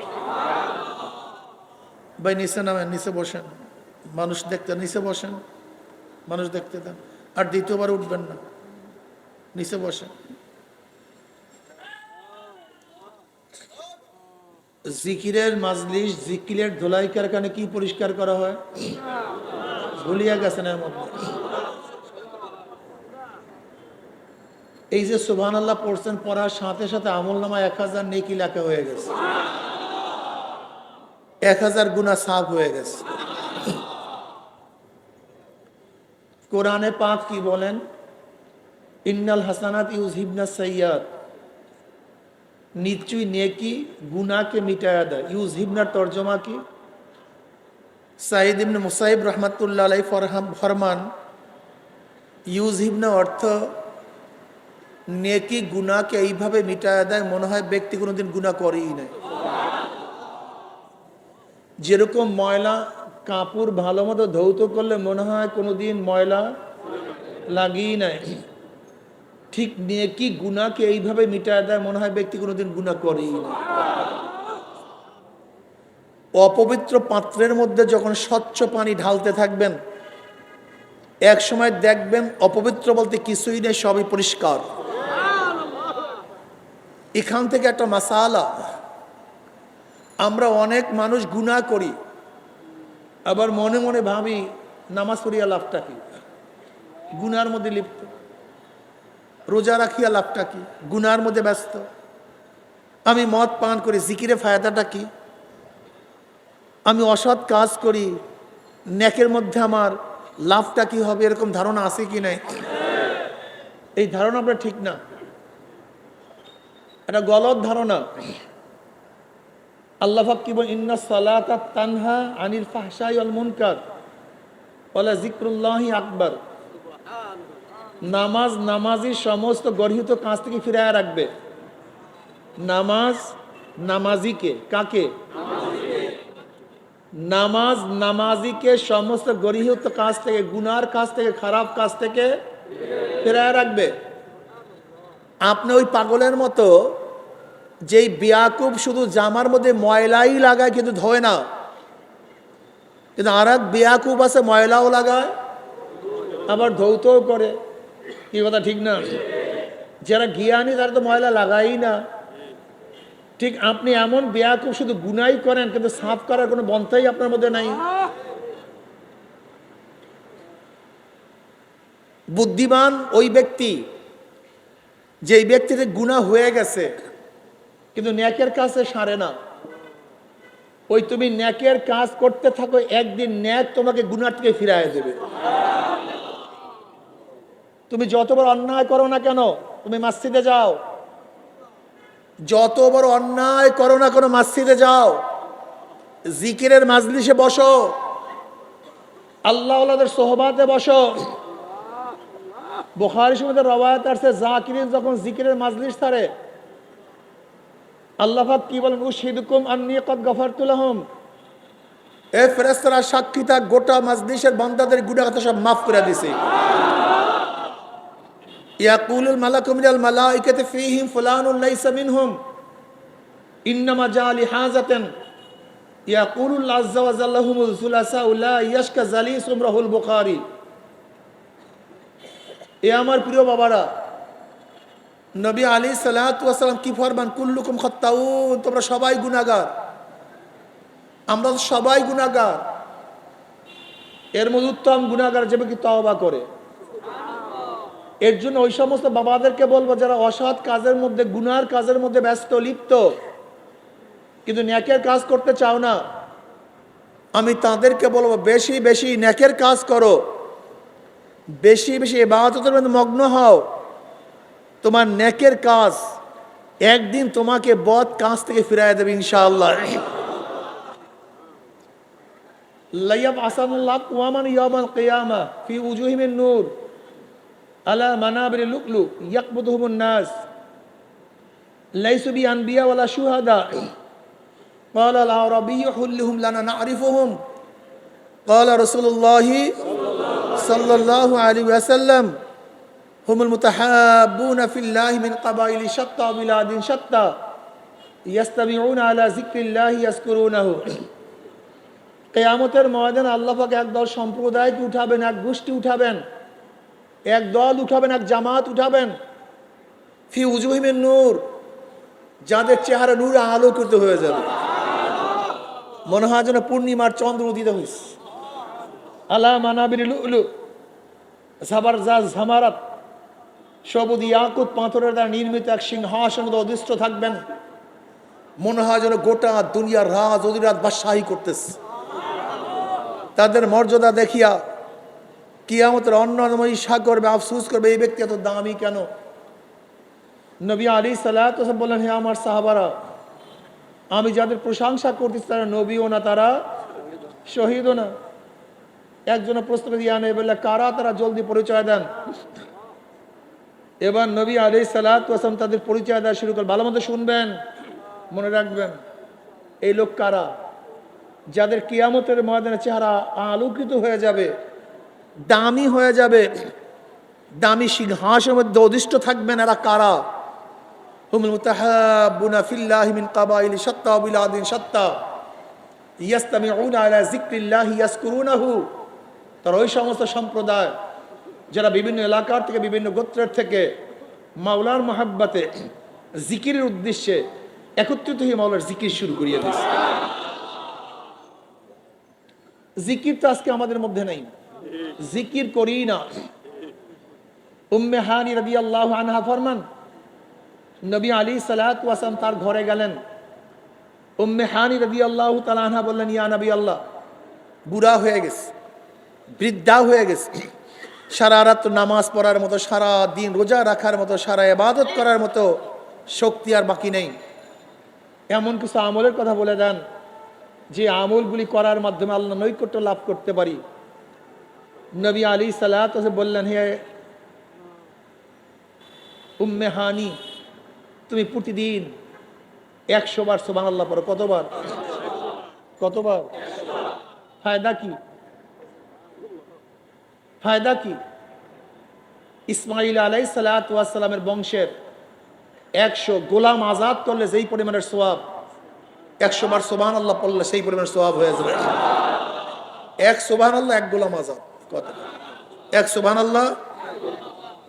ভাই নিচে নামেন, নিচে বসেন, মানুষ দেখতে, নিচে বসেন, মানুষ দেখতে দেন, আর দ্বিতীয়বার উঠবেন না, নিচে বসেন। জিকিরের মাজলিস, জিকিরের ধোলাই কারখানা কি পরিষ্কার করা হয়? ভুলিয়া গেছেন এর মধ্যে। এই যে সুবহানাল্লাহ পড়ছেন, পড়ার সাথে সাথে আমলনামায় 1000 নেকি লেখা হয়ে গেছে, 1000 গুনাহ সাফ হয়ে গেছে। কোরআনে পাক কি বলেন? ইন্নাল হাসানাত ইউযহিবনাস সাইয়্যাত, নিশ্চয়ই নেকি গুনাহকে মিটায়া দেয়। ইউযহিবনার তরজমা কি? সাইদ ইবনে মুসাইব রাহমাতুল্লাহ আলাইহি ফরমান, ইউযহিবনা অর্থ নেকি গুনাহকে এইভাবে মিটায়া দেয় মনে হয় ব্যক্তি কোনোদিন গুনাহ করেই নাই। যেরকম ময়লা কাপড় ভালো মতো ধৌত করলে মনে হয় কোনোদিন ময়লা লাগেই নাই, ঠিক নেকি গুনাহকে এইভাবে মিটায়া দেয় মনে হয় ব্যক্তি কোনোদিন গুনাহ করেই নাই। অপবিত্র পাত্রের মধ্যে যখন স্বচ্ছ পানি ঢালতে থাকবেন, এক সময় দেখবেন অপবিত্র বলতে কিছুই নেই, সবই পরিষ্কার। এখান থেকে একটা মাসালা, আমরা অনেক মানুষ গুনাহ করি, আবার মনে মনে ভাবি নামাজ পড়িয়া লাভটা কি, গুনার মধ্যে লিপ্ত। রোজা রাখিয়া লাভটা কি, গুনার মধ্যে ব্যস্ত। আমি মদ পান করি, জিকিরে ফায়দাটা কি? আমি অসৎ কাজ করি, নেকের মধ্যে আমার লাভটা কি হবে? এরকম ধারণা আছে কি নাই? এই ধারণা আমরা ঠিক না, এটা গলত ধারণা। আল্লাহ পাক কি বলেন? ইন্নাস সালাতা তানহা আনিল ফাহশাই ওয়াল মুনকার ওয়ালা যিকরুল্লাহি আকবার। নামাজ নামাজি সমস্ত গর্হিত কাজ থেকে ফিরায় রাখবে। নামাজ নামাজিকে, কাকে? নামাজ নামাজিকে সমস্ত গর্হিত কাজ থেকে, গুনার কাজ থেকে, খারাপ কাজ থেকে ফিরায় রাখবে। আপনি ওই পাগলের মতো যেই বেয়াকুব শুধু জামার মধ্যে ময়লাই লাগায় কিন্তু ধোয় না, কিন্তু আর এক বেয়াকুব আছে ময়লাও লাগায় আবার ধৌতও করে। কি কথা ঠিক না? যারা জ্ঞানী তারা তো ময়লা লাগাই না। ঠিক আপনি এমন বেয়াকুব শুধু গুনাই করেন কিন্তু সাফ করার কোনো বন্ধাই আপনার মধ্যে নাই। বুদ্ধিমান ওই ব্যক্তি যেই ব্যক্তিতে গুনাহ হয়ে গেছে কিন্তু নেকের কাজে সারে না। ওই তুমি নেকের কাজ করতে থাকো, একদিন নেক তোমাকে গুনাহ থেকে ফিরায় দেবে। তুমি যত বড় অন্যায় করো না কেন, তুমি মসজিদে যাও, যত বড় অন্যায় করো না কেন মসজিদে যাও, জিকিরের মাজলিসে বসো, আল্লাহ ওয়ালাদের সোহবাতে বসো। বুখারী শরীফে রওয়ায়াত আছে, জাকিরিন যখন জিকিরের মাজলিস ছাড়ে আল্লাহ পাক কি বলেন? উশহিদুকুম আন্নী ক্বাদ গাফারতু লাহুম। এ ফেরেশতারা সাক্ষী থাক, গোটা মাজলিসের বান্দাদের গুনাহ কথা সব মাফ করে দিয়েছে। ইয়াকুলুল মালাকু মিনাল মালাইকাতি ফীহিম ফুলানুন লাইসা মিনহুম ইন্নামা জাআ লিহাজাতান ইয়াকুলুল আযযা ওয়া জাল্লা হুমুল সুলাসা লা ইয়াশকা জালিসুম রাহুল বুখারী। এ আমার প্রিয় বাবারা, নবী আলাইহিস সালাতু ওয়াস সালাম কি ফরমান? কুল্লুকুম খাত্তাউন, তোমরা সবাই গুনাহগার। আমরা সবাই গুনাহগার। এর মধ্যে উত্তম গুনাহগার যে ব্যক্তি তওবা করে। এর জন্য ওই সমস্ত বাবাদেরকে বলবো যারা অসৎ কাজের মধ্যে, গুনার কাজের মধ্যে ব্যস্ত, লিপ্ত, কিন্তু নেকের কাজ করতে চাও না, আমি তাদেরকে বলবো বেশি বেশি নেকের কাজ করো, বেশি বেশি ইবাদতের মধ্যে মগ্ন হও। তোমার নেকের কাজ একদিন তোমাকে বদ কাজ থেকে ফিরায় দেবে ইনশাআল্লাহ। লাইয়াব আসানুল্লাহ কুয়ামান ইয়াউমাল কিয়ামা ফি উজুহিমিন নূর আলা মানাবির লুকলু ইয়াকবুদুহুমুন নাস লাইসু বি আনবিয়া ওয়ালা শুহাদা قال العربي حلهم لنا نعرفهم قال رسول الله صلى الله عليه وسلم هم المتحابون في الله من قبائل شتى بلاد شتى يستمعون على ذكر الله يذكرونه কিয়ামতের ময়দানে আল্লাহ পাক একদল সম্প্রদায়কে উঠাবেন, এক গোষ্ঠী উঠাবেন, এক দল উঠাবেন, এক জামাত উঠাবেন। ফি উজুহিমিন নূর, যাদের চেহারা নূরে আলোকিত হয়ে যাবে, মনে হয় যেন পূর্ণিমার চন্দ্র উদিত হয়েছে। আলা মানাবির লুলু জাবারজাজ জামারাত, সবুজ ইয়াকুত পাথরের দ্বারা নির্মিত এক সিংহাসন অধিষ্ঠ থাকবেন। মনে হয় যেন গোটা দুনিয়ার রাজ অধিরাজ বাদশাহী করতেছে। তাদের মর্যাদা দেখিয়া কিয়ামতের অন্যান্য ঈর্ষা করবে, আফসোস করবে, এই ব্যক্তি এত দামি কেন। নবী আলাইহিস সালাতু ওয়াস সালাম বললেন, হে আমার সাহাবারা, আমি যাদের প্রশংসা করতেছি তারা নবীও না, তারা শহীদও না। একজনের প্রশ্ন দিয়ে আনে, বললে কারা তারা, জলদি পরিচয় দেন। এবার নবী আলাইহিস সালাতু ওয়াস সালাম তাদের পরিচয় দেওয়া শুরু করেন। ভালো মতো শুনবেন, মনে রাখবেন, এই লোক কারা, যাদের কিয়ামতের ময়দানে চেহারা আলোকিত হয়ে যাবে, দামি হয়ে যাবে, দামি সিংহাসনের মধ্যে অধিষ্ঠ থাকবেন। এরা কারা? হুমুল মুতাহাব্বুনা ফিল্লাহি মিন কাবাইলি শাত্তা ওয়া বিলাদিন শাত্তা ইয়াস্তামিউনা আলা যিকরিল্লাহি ইয়াযকুরুনাহু। তারা ওই সমস্ত সম্প্রদায় যারা বিভিন্ন এলাকার থেকে, বিভিন্ন গোত্রের থেকে মাওলার মহাব্বতে, জিকিরের উদ্দেশ্যে একত্রিত হয়ে মাওলার জিকির শুরু করিয়ে দিয়েছে। জিকির তো আজকে আমাদের মধ্যে নেই, জিকির করি না। উম্মে হানি রাদিয়াল্লাহু আনহা ফরমান, নবী আলাইহিস সালাতু ওয়াস সালাম তার ঘরে গেলেন। উম্মে হানি রাদিয়াল্লাহু তাআলা আনহা বললেন, ইয়া নবী আল্লাহ, বুড়া হয়ে গেছে, বৃদ্ধা হয়ে গেছে, সারা রাত নামাজ পড়ার মতো, সারা দিন রোজা রাখার মতো, সারা ইবাদত করার মতো শক্তি আর বাকি নেই। এমন কিছু আমলের কথা বলে দেন যে আমলগুলি করার মাধ্যমে আল্লাহ নৈকট্য লাভ করতে পারি। নবী আলাইহিস সালাতু ওয়াস সালাম বললেন, হে উম্মে হানি, তুমি প্রতিদিন 100 বার সুবহানাল্লাহ পড়ো। কতবার? কতবার? ফায়দা কি? ফায়দা কি? ইসমাইল আলাইহিস সালাতু ওয়াস সালামের বংশের 100 গোলাম আজাদ করলে যেই পরিমাণের সওয়াব, 100 বার সুবহানাল্লাহ পড়লে সেই পরিমাণের সওয়াব হয়ে যাবে। এক সুবহানাল্লাহ, এক গোলাম আজাদ। কথা, এক সুবহানাল্লাহ,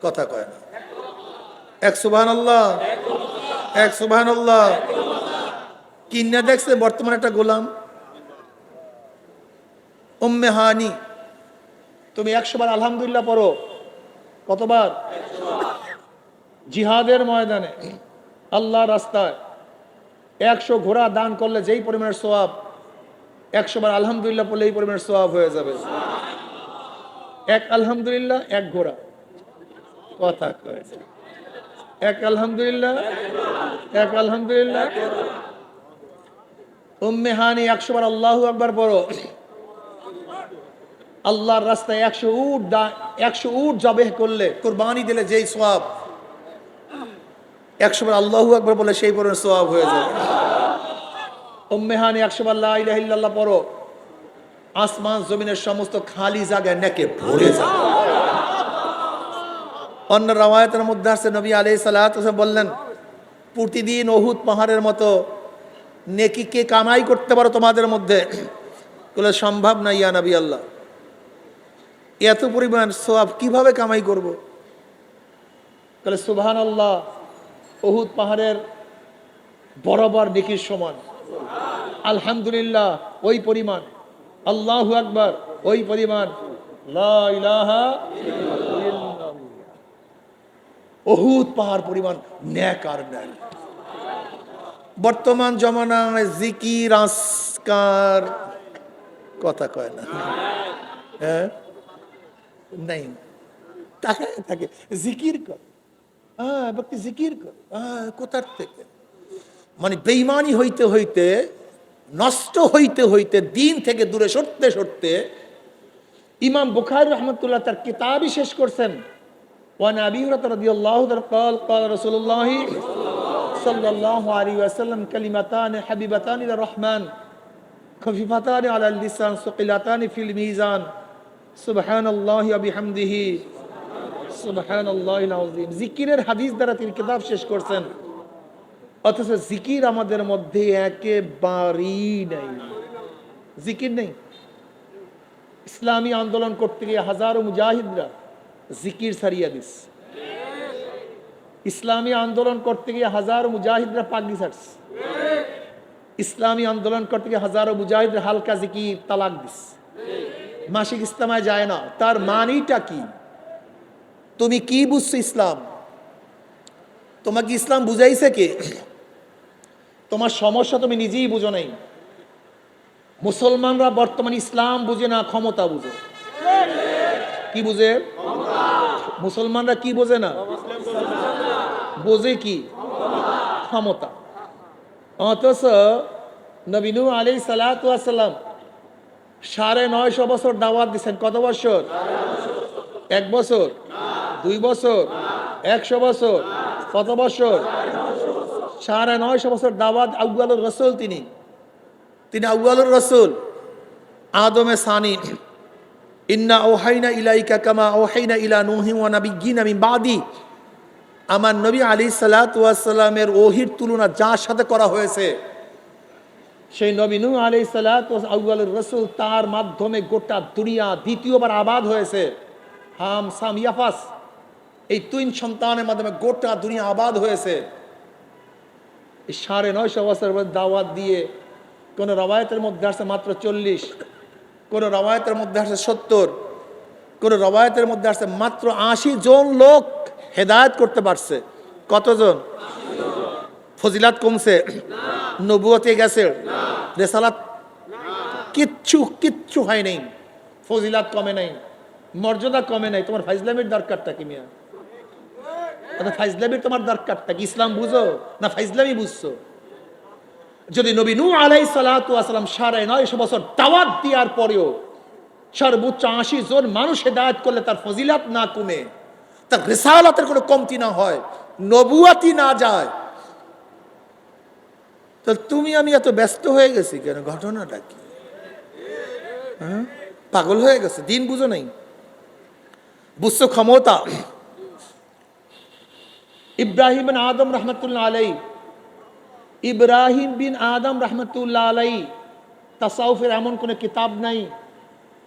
কথা কয় না। এক সুবহানাল্লাহ, এক সুবহানাল্লাহ। কিন্না দেখছে বর্তমানে একটা গোলাম। উম্মে হানি, তুমি 100 বার আলহামদুলিল্লাহ পড়ো। কতবার? জিহাদের ময়দানে আল্লাহ রাস্তায় 100 ঘোড়া দান করলে যেই পরিমাণের সওয়াব, 100 বার আলহামদুলিল্লাহ পড়লে এই পরিমাণের সওয়াব হয়ে যাবে। এক আলহামদুলিল্লাহ, এক ঘোড়া। কথা কয়, এক আলহামদুলিল্লাহ, এক আলহামদুলিল্লাহ। উম্মে হানি 100 বার আল্লাহু আকবার পড়ো। আল্লাহর রাস্তায় 100 উট জবেহ করলে, কুরবানি দিলে যেই সওয়াব, 100 বার আল্লাহু আকবার বলে সেই পরিমাণ সওয়াব হয়ে যাবে। উম্মে হানি 100 বার লা ইলাহা ইল্লাল্লাহ পড়ো, আসমান জমিনের সমস্ত খালি জায়গায় নেকে ভরে যাবে। অন্য রাওয়ায়াতের মধ্যে আছে, নবী আলাইহিস সালাতু ওয়াস সালাম বললেন, প্রতিদিন উহুদ পাহাড়ের মতো নেকি কে কামাই করতে পারো তোমাদের মধ্যে? বলে সম্ভব না ইয়া নবী আল্লাহ। এত পরিমাণ সওয়াব কিভাবে কামাই করব? বলে সুবহানাল্লাহ, উহুদ পাহাড়ের বরাবর নেকির সমান। আলহামদুলিল্লাহ ওই পরিমাণ, আল্লাহু আকবার ওই পরিমাণ, লা ইলাহা ইল্লাল্লাহ উহুদ পাহাড় পরিমাণ নেক আর নেক। বর্তমান জমানায় জিকির আজকার, কথা কয় না, হ্যাঁ নাই, তাকে জিকির কর, ব্যক্তি জিকির করে, কোথার থেকে? মানে বেঈমানি হইতে হইতে, নষ্ট হইতে হইতে, দিন থেকে দূরে সরতে সরতে ইমাম বুখারী রাহমাতুল্লাহ তার কিতাবই শেষ করছেন। ওয়ান আবি হুরায়রা রাদিয়াল্লাহু তাআলা قال قال رسول الله صلى الله عليه وسلم كلمتان حبيبتان الى الرحمن خفيفتان على اللسان ثقيلتان في الميزان سبحان الله وبحمده سبحان الله العظيم। জিকিরের হাদিস দ্বারা তিনি কিতাব শেষ করছেন, অথচ জিকির আমাদের মধ্যে একেবারেই নাই। জিকির নেই। ইসলামী আন্দোলন করতে গিয়ে হাজারো মুজাহিদরা জিকির ছাড়িয়ে দিস। ইসলামী আন্দোলন করতে গিয়ে হাজারো মুজাহিদরা পাগড়ি ছাড়ছে। ইসলামী আন্দোলন করতে গিয়ে হাজারো মুজাহিদরা হালকা জিকির তালাক দিস। মাসিক ইস্তেমায় যায় না। তার মানিটা কি? তুমি কি বুঝছো ইসলাম? তোমাকে ইসলাম বুঝাইছে কে? তোমার সমস্যা তুমি নিজেই বুঝো নাই। মুসলমানরা বর্তমান ইসলাম বুঝে না, ক্ষমতা বুঝে। কি বুঝে? মুসলমানরা কি বোঝে না, বোঝে কি? ক্ষমতা। অথচ নবী নূহ আলাইহিস সালাতু ওয়াস সালাম 950 বছর দাওয়াত দিচ্ছেন। কত বছর? 1 বছর, 2 বছর, 100 বছর, কত বছর? 950 বছর দাওয়াত। আউয়ালুর রাসূল তিনি আউয়ালুর রাসূল, আদমে সানি। ইন্না আওহাইনা ইলাইকা কামা আওহাইনা ইলা নূহি ওয়া নাবিয়্যিনা মিন বাদি। আমার নবী আলাইহিস সালাতু ওয়াস সালামের ওহীর তুলনা যার সাথে করা হয়েছে, সেই নবী নূহ আলাইহিস সালাতু ওয়াস আউয়ালুর রাসূল, তার মাধ্যমে গোটা দুনিয়া দ্বিতীয়বার আবাদ হয়েছে। হাম সাম ইয়াফাস, এই 3 সন্তানের মাধ্যমে গোটা দুনিয়া আবাদ হয়েছে। এই 950 বছর দাওয়াত দিয়ে কোন রওয়ায়াতের মধ্যে আসছে মাত্র 40, কোন রওয়ায়াতের মধ্যে আসছে 70, কোন রওয়ায়াতের মধ্যে আসছে মাত্র 80 জন লোক হেদায়েত করতে পারছে। কতজন? ফজিলাত কমছে? নবুয়তে গেছে? রিসালাত কিচ্ছু হয় নাই। ফজিলাত কমে নাই, মর্যাদা কমে নাই। তোমার ফাইজলামির দরকারটা কি মিয়া? ফাইজলামির তোমার দরকারটা কি? ইসলাম বুঝো না ফাইজলামি বুঝছো? যদি নবী নূহ আলাইহিস সালাতু ওয়াস সালাম 950 বছর দাওয়াত দেওয়ার পরেও সর্বোচ্চ 80 জন মানুষ হেদায়েত করলে তার ফজিলাত না কমে, তার রিসালাতের কোনো কমতি না হয়, নবুয়াতি না যায়, তো তুমি আমি এত ব্যস্ত হয়ে গেছি কেন? ঘটনাটা কি? পাগল হয়ে গেছে, দিন বুঝো নাই, বুঝছো ক্ষমতা। ইব্রাহিম বিন আদম রহমতুল্লাহ আলাইহি, ইব্রাহিম বিন আদম রহমতুল্লাহ আলাইহি তাসাউফের এমন কোনো কিতাব নাই,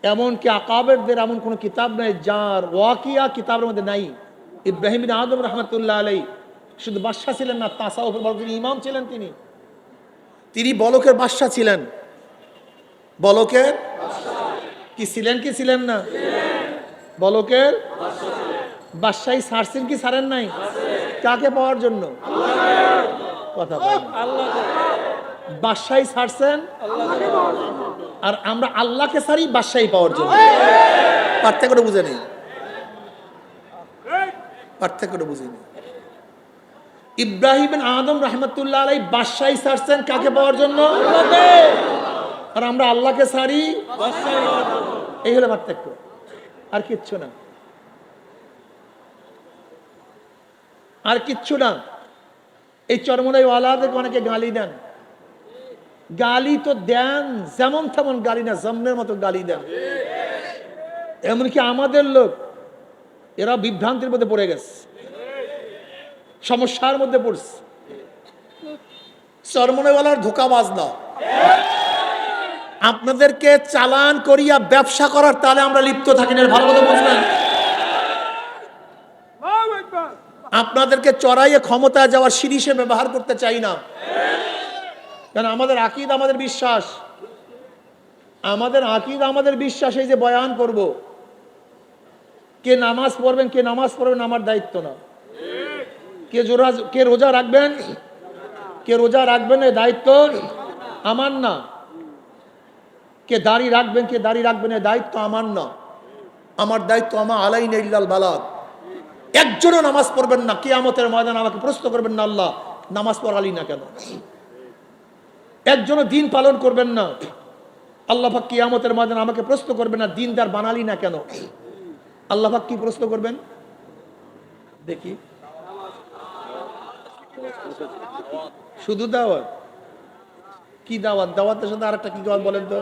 এমনকি আকাবেরদের এমন কোনো কিতাব নাই যার ওয়াকিয়া কিতাবের মধ্যে নাই। ইব্রাহিম বিন আদম রহমতুল্লাহ আলাইহি শুধু বাদশাহ ছিলেন না, তাসাউফের বড় ইমাম ছিলেন। তিনি বলকের বাদশাহ ছিলেন। বলকের কি ছিলেন? কি ছিলেন না? বলকের বাদশাহী ছাড়ছেন কি ছাড়েন নাই? কাকে পাওয়ার জন্য? কথা বলেন। বাদশাহী ছাড়ছেন আর আমরা আল্লাহকে ছাড়ি বাদশাহী পাওয়ার জন্য। পার্থক্যটা বুঝে নেই, পার্থক্যটা বুঝে নেই। ইব্রাহিম বিন আদম রহমতুল্লাহ আলাইহি বাদশাহী ছাড়ছেন কাকে পাওয়ার জন্য? আর আমরা আল্লাহকে ছাড়ি বাদশাহী পাওয়ার জন্য। এই হলো পার্থক্য, আর কিচ্ছু না, আর কিচ্ছু না। এই চরমনাই ওয়ালাদেরকে অনেকে গালি দেন। গালি তো দেন যেমন তেমন গালি না, জম্মের মতো গালি দেন। এমনকি আমাদের লোক, এরা বিভ্রান্তির মধ্যে পড়ে গেছে, সমস্যার মধ্যে পড়ছে। চরমনাইওয়ালার ধোঁকাবাজ না, আপনাদেরকে চালান করিয়া ব্যবসা করার তালে আমরা লিপ্ত থাকি না, ভালো কথা বুঝবেন। আপনাদেরকে চড়াইয়ে ক্ষমতায় যাওয়ার সিঁড়ি হিসেবে ব্যবহার করতে চাই না। কারণ আমাদের আকীদা, আমাদের বিশ্বাস, আমাদের আকীদা, আমাদের বিশ্বাস এই যে বয়ান করব, কে নামাজ পড়বেন কে নামাজ পড়বেন আমার দায়িত্ব না। কে রোজা রাখবেন কে রোজা রাখবেন এই দায়িত্ব আমার না। কে দাড়ি রাখবেন কে দাড়ি রাখবেন এই দায়িত্ব আমার না। আমার দায়িত্ব আমা আলাইনা ইল্লাল বালাগ, একজনও নামাজ পড়বেন না, কিয়ামতের ময়দানে আমাকে প্রশ্ন করবেন না, আল্লাহ নামাজ পড়ালি না কেন? একজনও দিন পালন করবেন না, আল্লাহ পাক কিয়ামতের ময়দানে আমাকে প্রশ্ন করবেন না, দিনদার বানালি না কেন? আল্লাহ পাক কি প্রশ্ন করবেন দেখি? শুধু দাওয়াত? কি দাওয়াত? দাওয়াতের সাথে আরেকটা কি দাওয়াত বলেন তো?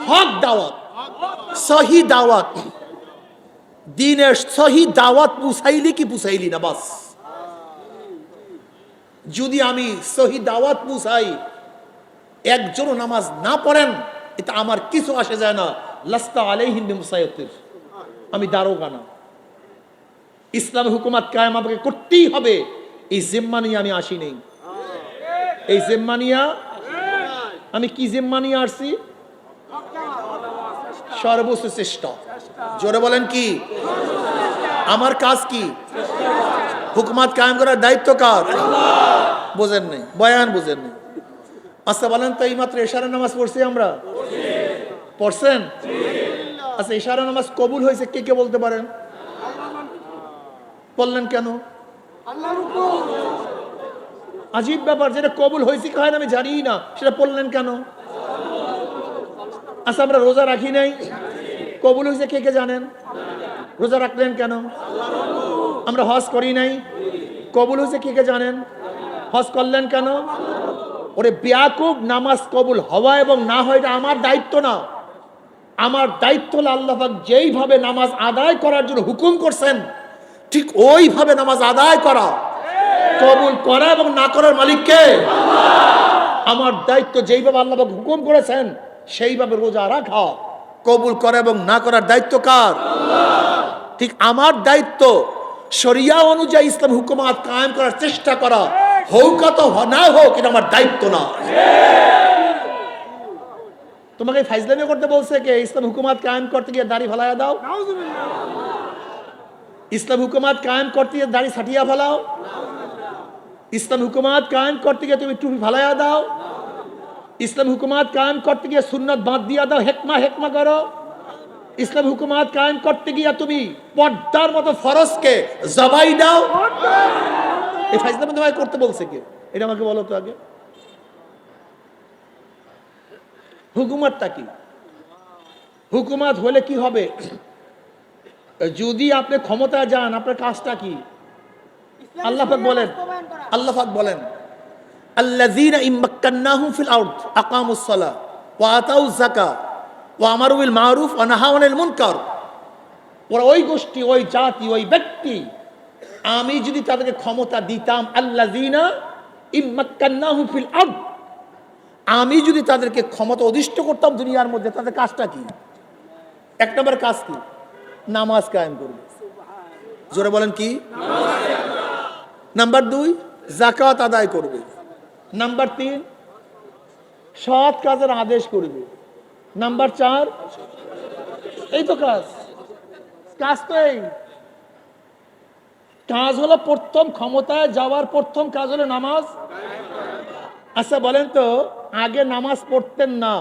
হক দাওয়াত, সহি দাওয়াত। দিনের সহি দাওয়াত পুছাইলি কি পুছাইলি না, বাস। যদি আমি সহি দাওয়াত পুছাই, একজনও নামাজ না পড়েন, এটা আমার কিছু আসে যায় না। লাস্তা আলাইহিম বিমুসাইয়ির, আমি দারোগা না। ইসলামী হুকুমত কায়েম আমাকে করতেই হবে, এই জিম্মা নিয়ে আমি আসি নেই। এই জিম্মা নিয়ে আমি কি জিম্মা নিয়ে আসছি? সর্বোচ্চ চেষ্টা। জোরে বলেন কি? আমার কাজ কি? হুকুমত কায়েম করার দায়িত্ব কার? বোঝেন নাই, বয়ান বোঝেন নাই। আচ্ছা বলেন তো, এই মাত্র ইশারা নামাজ পড়ছি আমরা, পড়ছেন? আচ্ছা, ইশারা নামাজ কবুল হয়েছে কে কে বলতে পারেন? বললেন কেন? আজীব ব্যাপার, যেটা কবুল হয়েছে কি হয় না আমি জানি না, সেটা বললেন কেন? আচ্ছা, আমরা রোজা রাখি নাই, কবুল হয়েছে কে কে জানেন? রোজা রাখলেন কেন? আমরা হজ করি নাই, কবুল হয়েছে কে কে জানেন? হজ করলেন কেন? ওরে বেয়াকুব, নামাজ কবুল হওয়া এবং না হয় এটা আমার দায়িত্ব না। আমার দায়িত্ব হলো আল্লাহ পাক যেইভাবে নামাজ আদায় করার জন্য হুকুম করছেন, ঠিক ওইভাবে নামাজ আদায় করা। কবুল করা এবং না করার মালিক কে? আমার দায়িত্ব যেইভাবে আল্লাহ পাক হুকুম করেছেন সেইভাবে রোজা রাখা। কবুল করা এবং না করার দায়িত্ব কার? ঠিক আমার দায়িত্ব শরিয়া অনুযায়ী ইসলাম হুকুমাত কায়েম করার চেষ্টা করা, হোক তো না হোক, এটা আমার দায়িত্ব না। তোমাকে ফাইজলামি করতে বলছে কে? ইসলাম হুকুমাত কায়েম করতে গিয়ে দাড়ি ফালাইয়া দাও। ইসলাম হুকুমাত কায়েম করতে গিয়ে দাড়ি ছাটিয়া ফেলাও। ইসলাম হুকুমাত কায়েম করতে গিয়ে তুমি টুপি ফালাইয়া দাও। ইসলাম হুকুমাত কায়েম করতে গিয়ে সুন্নাত বাদ দিয়া দাও, হেকমা করো। ইসলাম হুকুমাত কায়েম করতে গিয়ে তুমি পর্দার মতো ফরজকে জবাই দাও। এই ফাইজলামি তোমায় করতে বলছে কে? এটা আমাকে বলো তো আগে। হুকুমাতটা কি? হুকুমাত হলে কি হবে? যদি আপনি ক্ষমতায় যান, আপনার কাজটা কি? আল্লাহ পাক বলেন, আল্লাহ পাক বলেন, আল্লাযীনা ইম্মাক্কান্নাহুম ফিল আরদ আকামুস সালাহ ওয়া আতাউয যাকাত ওয়া আমারু বিল মারুফ ওয়া নাহাউ আনিল মুনকার। ওরা ওই গোষ্ঠী, ওই জাতি, ওই ব্যক্তি, আমি যদি তাদেরকে ক্ষমতা দিতাম, আল্লাযীনা ইম্মাক্কান্নাহুম ফিল আরদ, আমি যদি তাদেরকে ক্ষমতা অধিষ্ঠ করতাম দুনিয়ার মধ্যে, তাদের কাজটা কি? এক নম্বর কাজ কি? নামাজ কায়েম করবে। জোরে বলেন কি? নাম্বার 2, যাকাত আদায় করবে। নাম্বার 3, সৎ কাজের আদেশ করবে। নাম্বার 4, এই তো কাজ। কাজ তো এই কাজ হলো প্রথম ক্ষমতায় যাওয়ার প্রথম কাজ হলো নামাজ। আচ্ছা বলেন তো, আগে নামাজ পড়তেন না,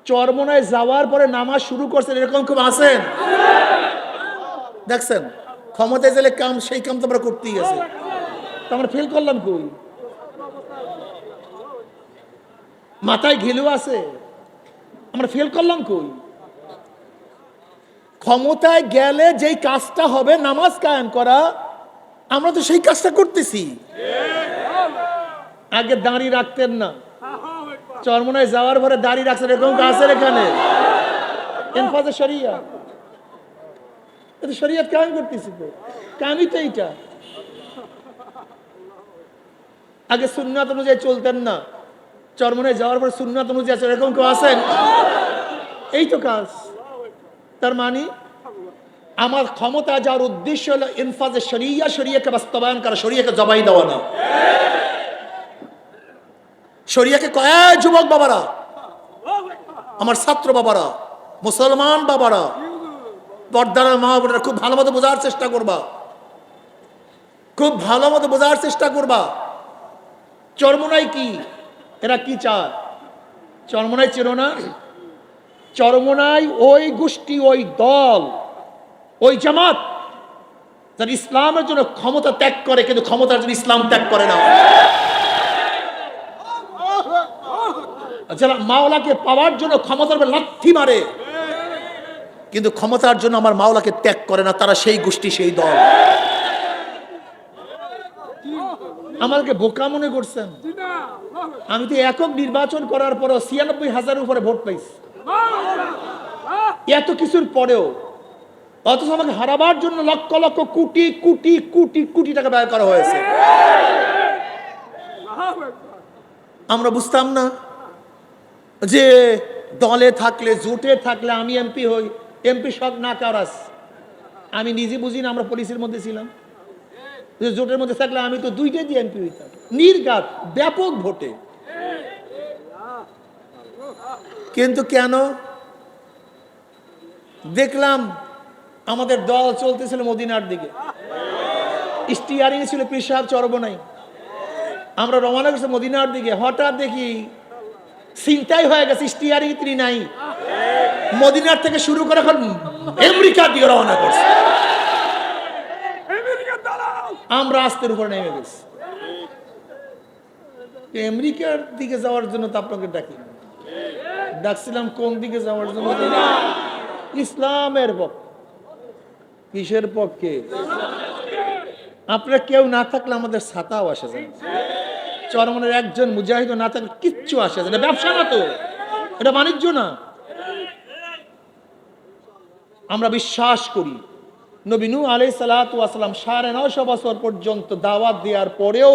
চরমনায় যাওয়ার পরে নামাজ শুরু করছেন, এরকম কেউ আছেন? দেখছেন, ক্ষমতায় গেলে কাম, সেই কাম তো আমরা করতেই আছে। তো আমরা ফেল করলাম কই? মাথায় ঘিলু আছে, আমরা ফেল করলাম কই? ক্ষমতায় গেলে যেই কাজটা হবে নামাজ কায়েম করা, আমরা তো সেই কাজটা করতেছি। আগে দাঁড়ি রাখতেন না, চরমনায় যাওয়ার পরে দাঁড়ি রাখছেন, এরকম আছে এখানে? ইনফাজে শরিয়া, এটা শরিয়ত কায়েম করতেছি তো, কামই তো এইটা। আগে সুন্নাত অনুযায়ী চলতেন না, চরমনায় যাওয়ার পরে সুন্নাত অনুযায়ী আছে, এরকম কেউ আছেন? এই তো কাজ। তার মানে আমার ক্ষমতা যাওয়ার উদ্দেশ্য হলো ইনফাজে শরিয়া, শরিয়াকে বাস্তবায়ন করা, শরিয়াকে জবাই দেওয়া না। শরিয়াকে কয় যুবক বাবারা, আমার ছাত্র বাবারা, মুসলমান বাবারা, পর্দার মা বোনেরা, খুব ভালো মতো বোঝার চেষ্টা করবা, খুব ভালো মতো বোঝার চেষ্টা করবা। চরমনাই কি? এরা কি চায়? চরমনাই চেনো না? চরমনাই ওই গোষ্ঠী, ওই দল, ওই জামাত যারা ইসলামের জন্য ক্ষমতা ত্যাগ করে কিন্তু ক্ষমতার জন্য ইসলাম ত্যাগ করে না, যারা মাওলাকে পাওয়ার জন্য ক্ষমতার উপর লাথি মারে কিন্তু ক্ষমতার জন্য আমার মাওলাকে ত্যাগ করে না, তারা সেই গোষ্ঠী, সেই দল। আমাকে বোকা মনে করছেন? আমি তো একক নির্বাচন করার পরেও ৯৬,০০০ উপরে ভোট পাইছি, এত কিছুর পরেও। অথচ আমাকে হারাবার জন্য লক্ষ লক্ষ কোটি কোটি কোটি কোটি টাকা ব্যয় করা হয়েছে। আমরা বুঝতাম না যে দলে থাকলে, জোটে থাকলে আমি এমপি হই, এমপি শখ না কারাস। আমি নিজে বুঝি না, আমরা পুলিশের মধ্যে ছিলাম, জোটের মধ্যে থাকলে আমি তো 2টা দিয়ে এমপি হইতাম নির্ঘাত ব্যাপক ভোটে। কিন্তু কেন দেখলাম আমাদের দল চলতেছিল মদিনার দিকে, স্টিয়ারিং ছিল পীর সাহেব চরবনাই, আমরা রওনা করছি মদিনার দিকে। হঠাৎ দেখি চিন্তাই হয়ে গেছে, স্টিয়ারিং তিনি নাই, মদিনার থেকে শুরু করে এখন আমেরিকার দিকে রওনা করছে। আমরা আস্তের উপরে নেমে গেছি। আমেরিকার দিকে যাওয়ার জন্য তো আপনাকে ডাকছিলাম কোন দিকে যাওয়ার জন্য? ইসলামের পক্ষে। কিসের পক্ষে? আপনারা কেউ না থাকলে আমাদের ছাতাও আসে যায়, চরমনের একজন মুজাহিদ না থাকলে কিচ্ছু আসে যায় না। ব্যবসা না তো, এটা বাণিজ্য না। আমরা বিশ্বাস করি নবী নূহ আলাইহিস সালাতু ওয়াস সালাম ৯৫০ বছর পর্যন্ত দাওয়াত দেওয়ার পরেও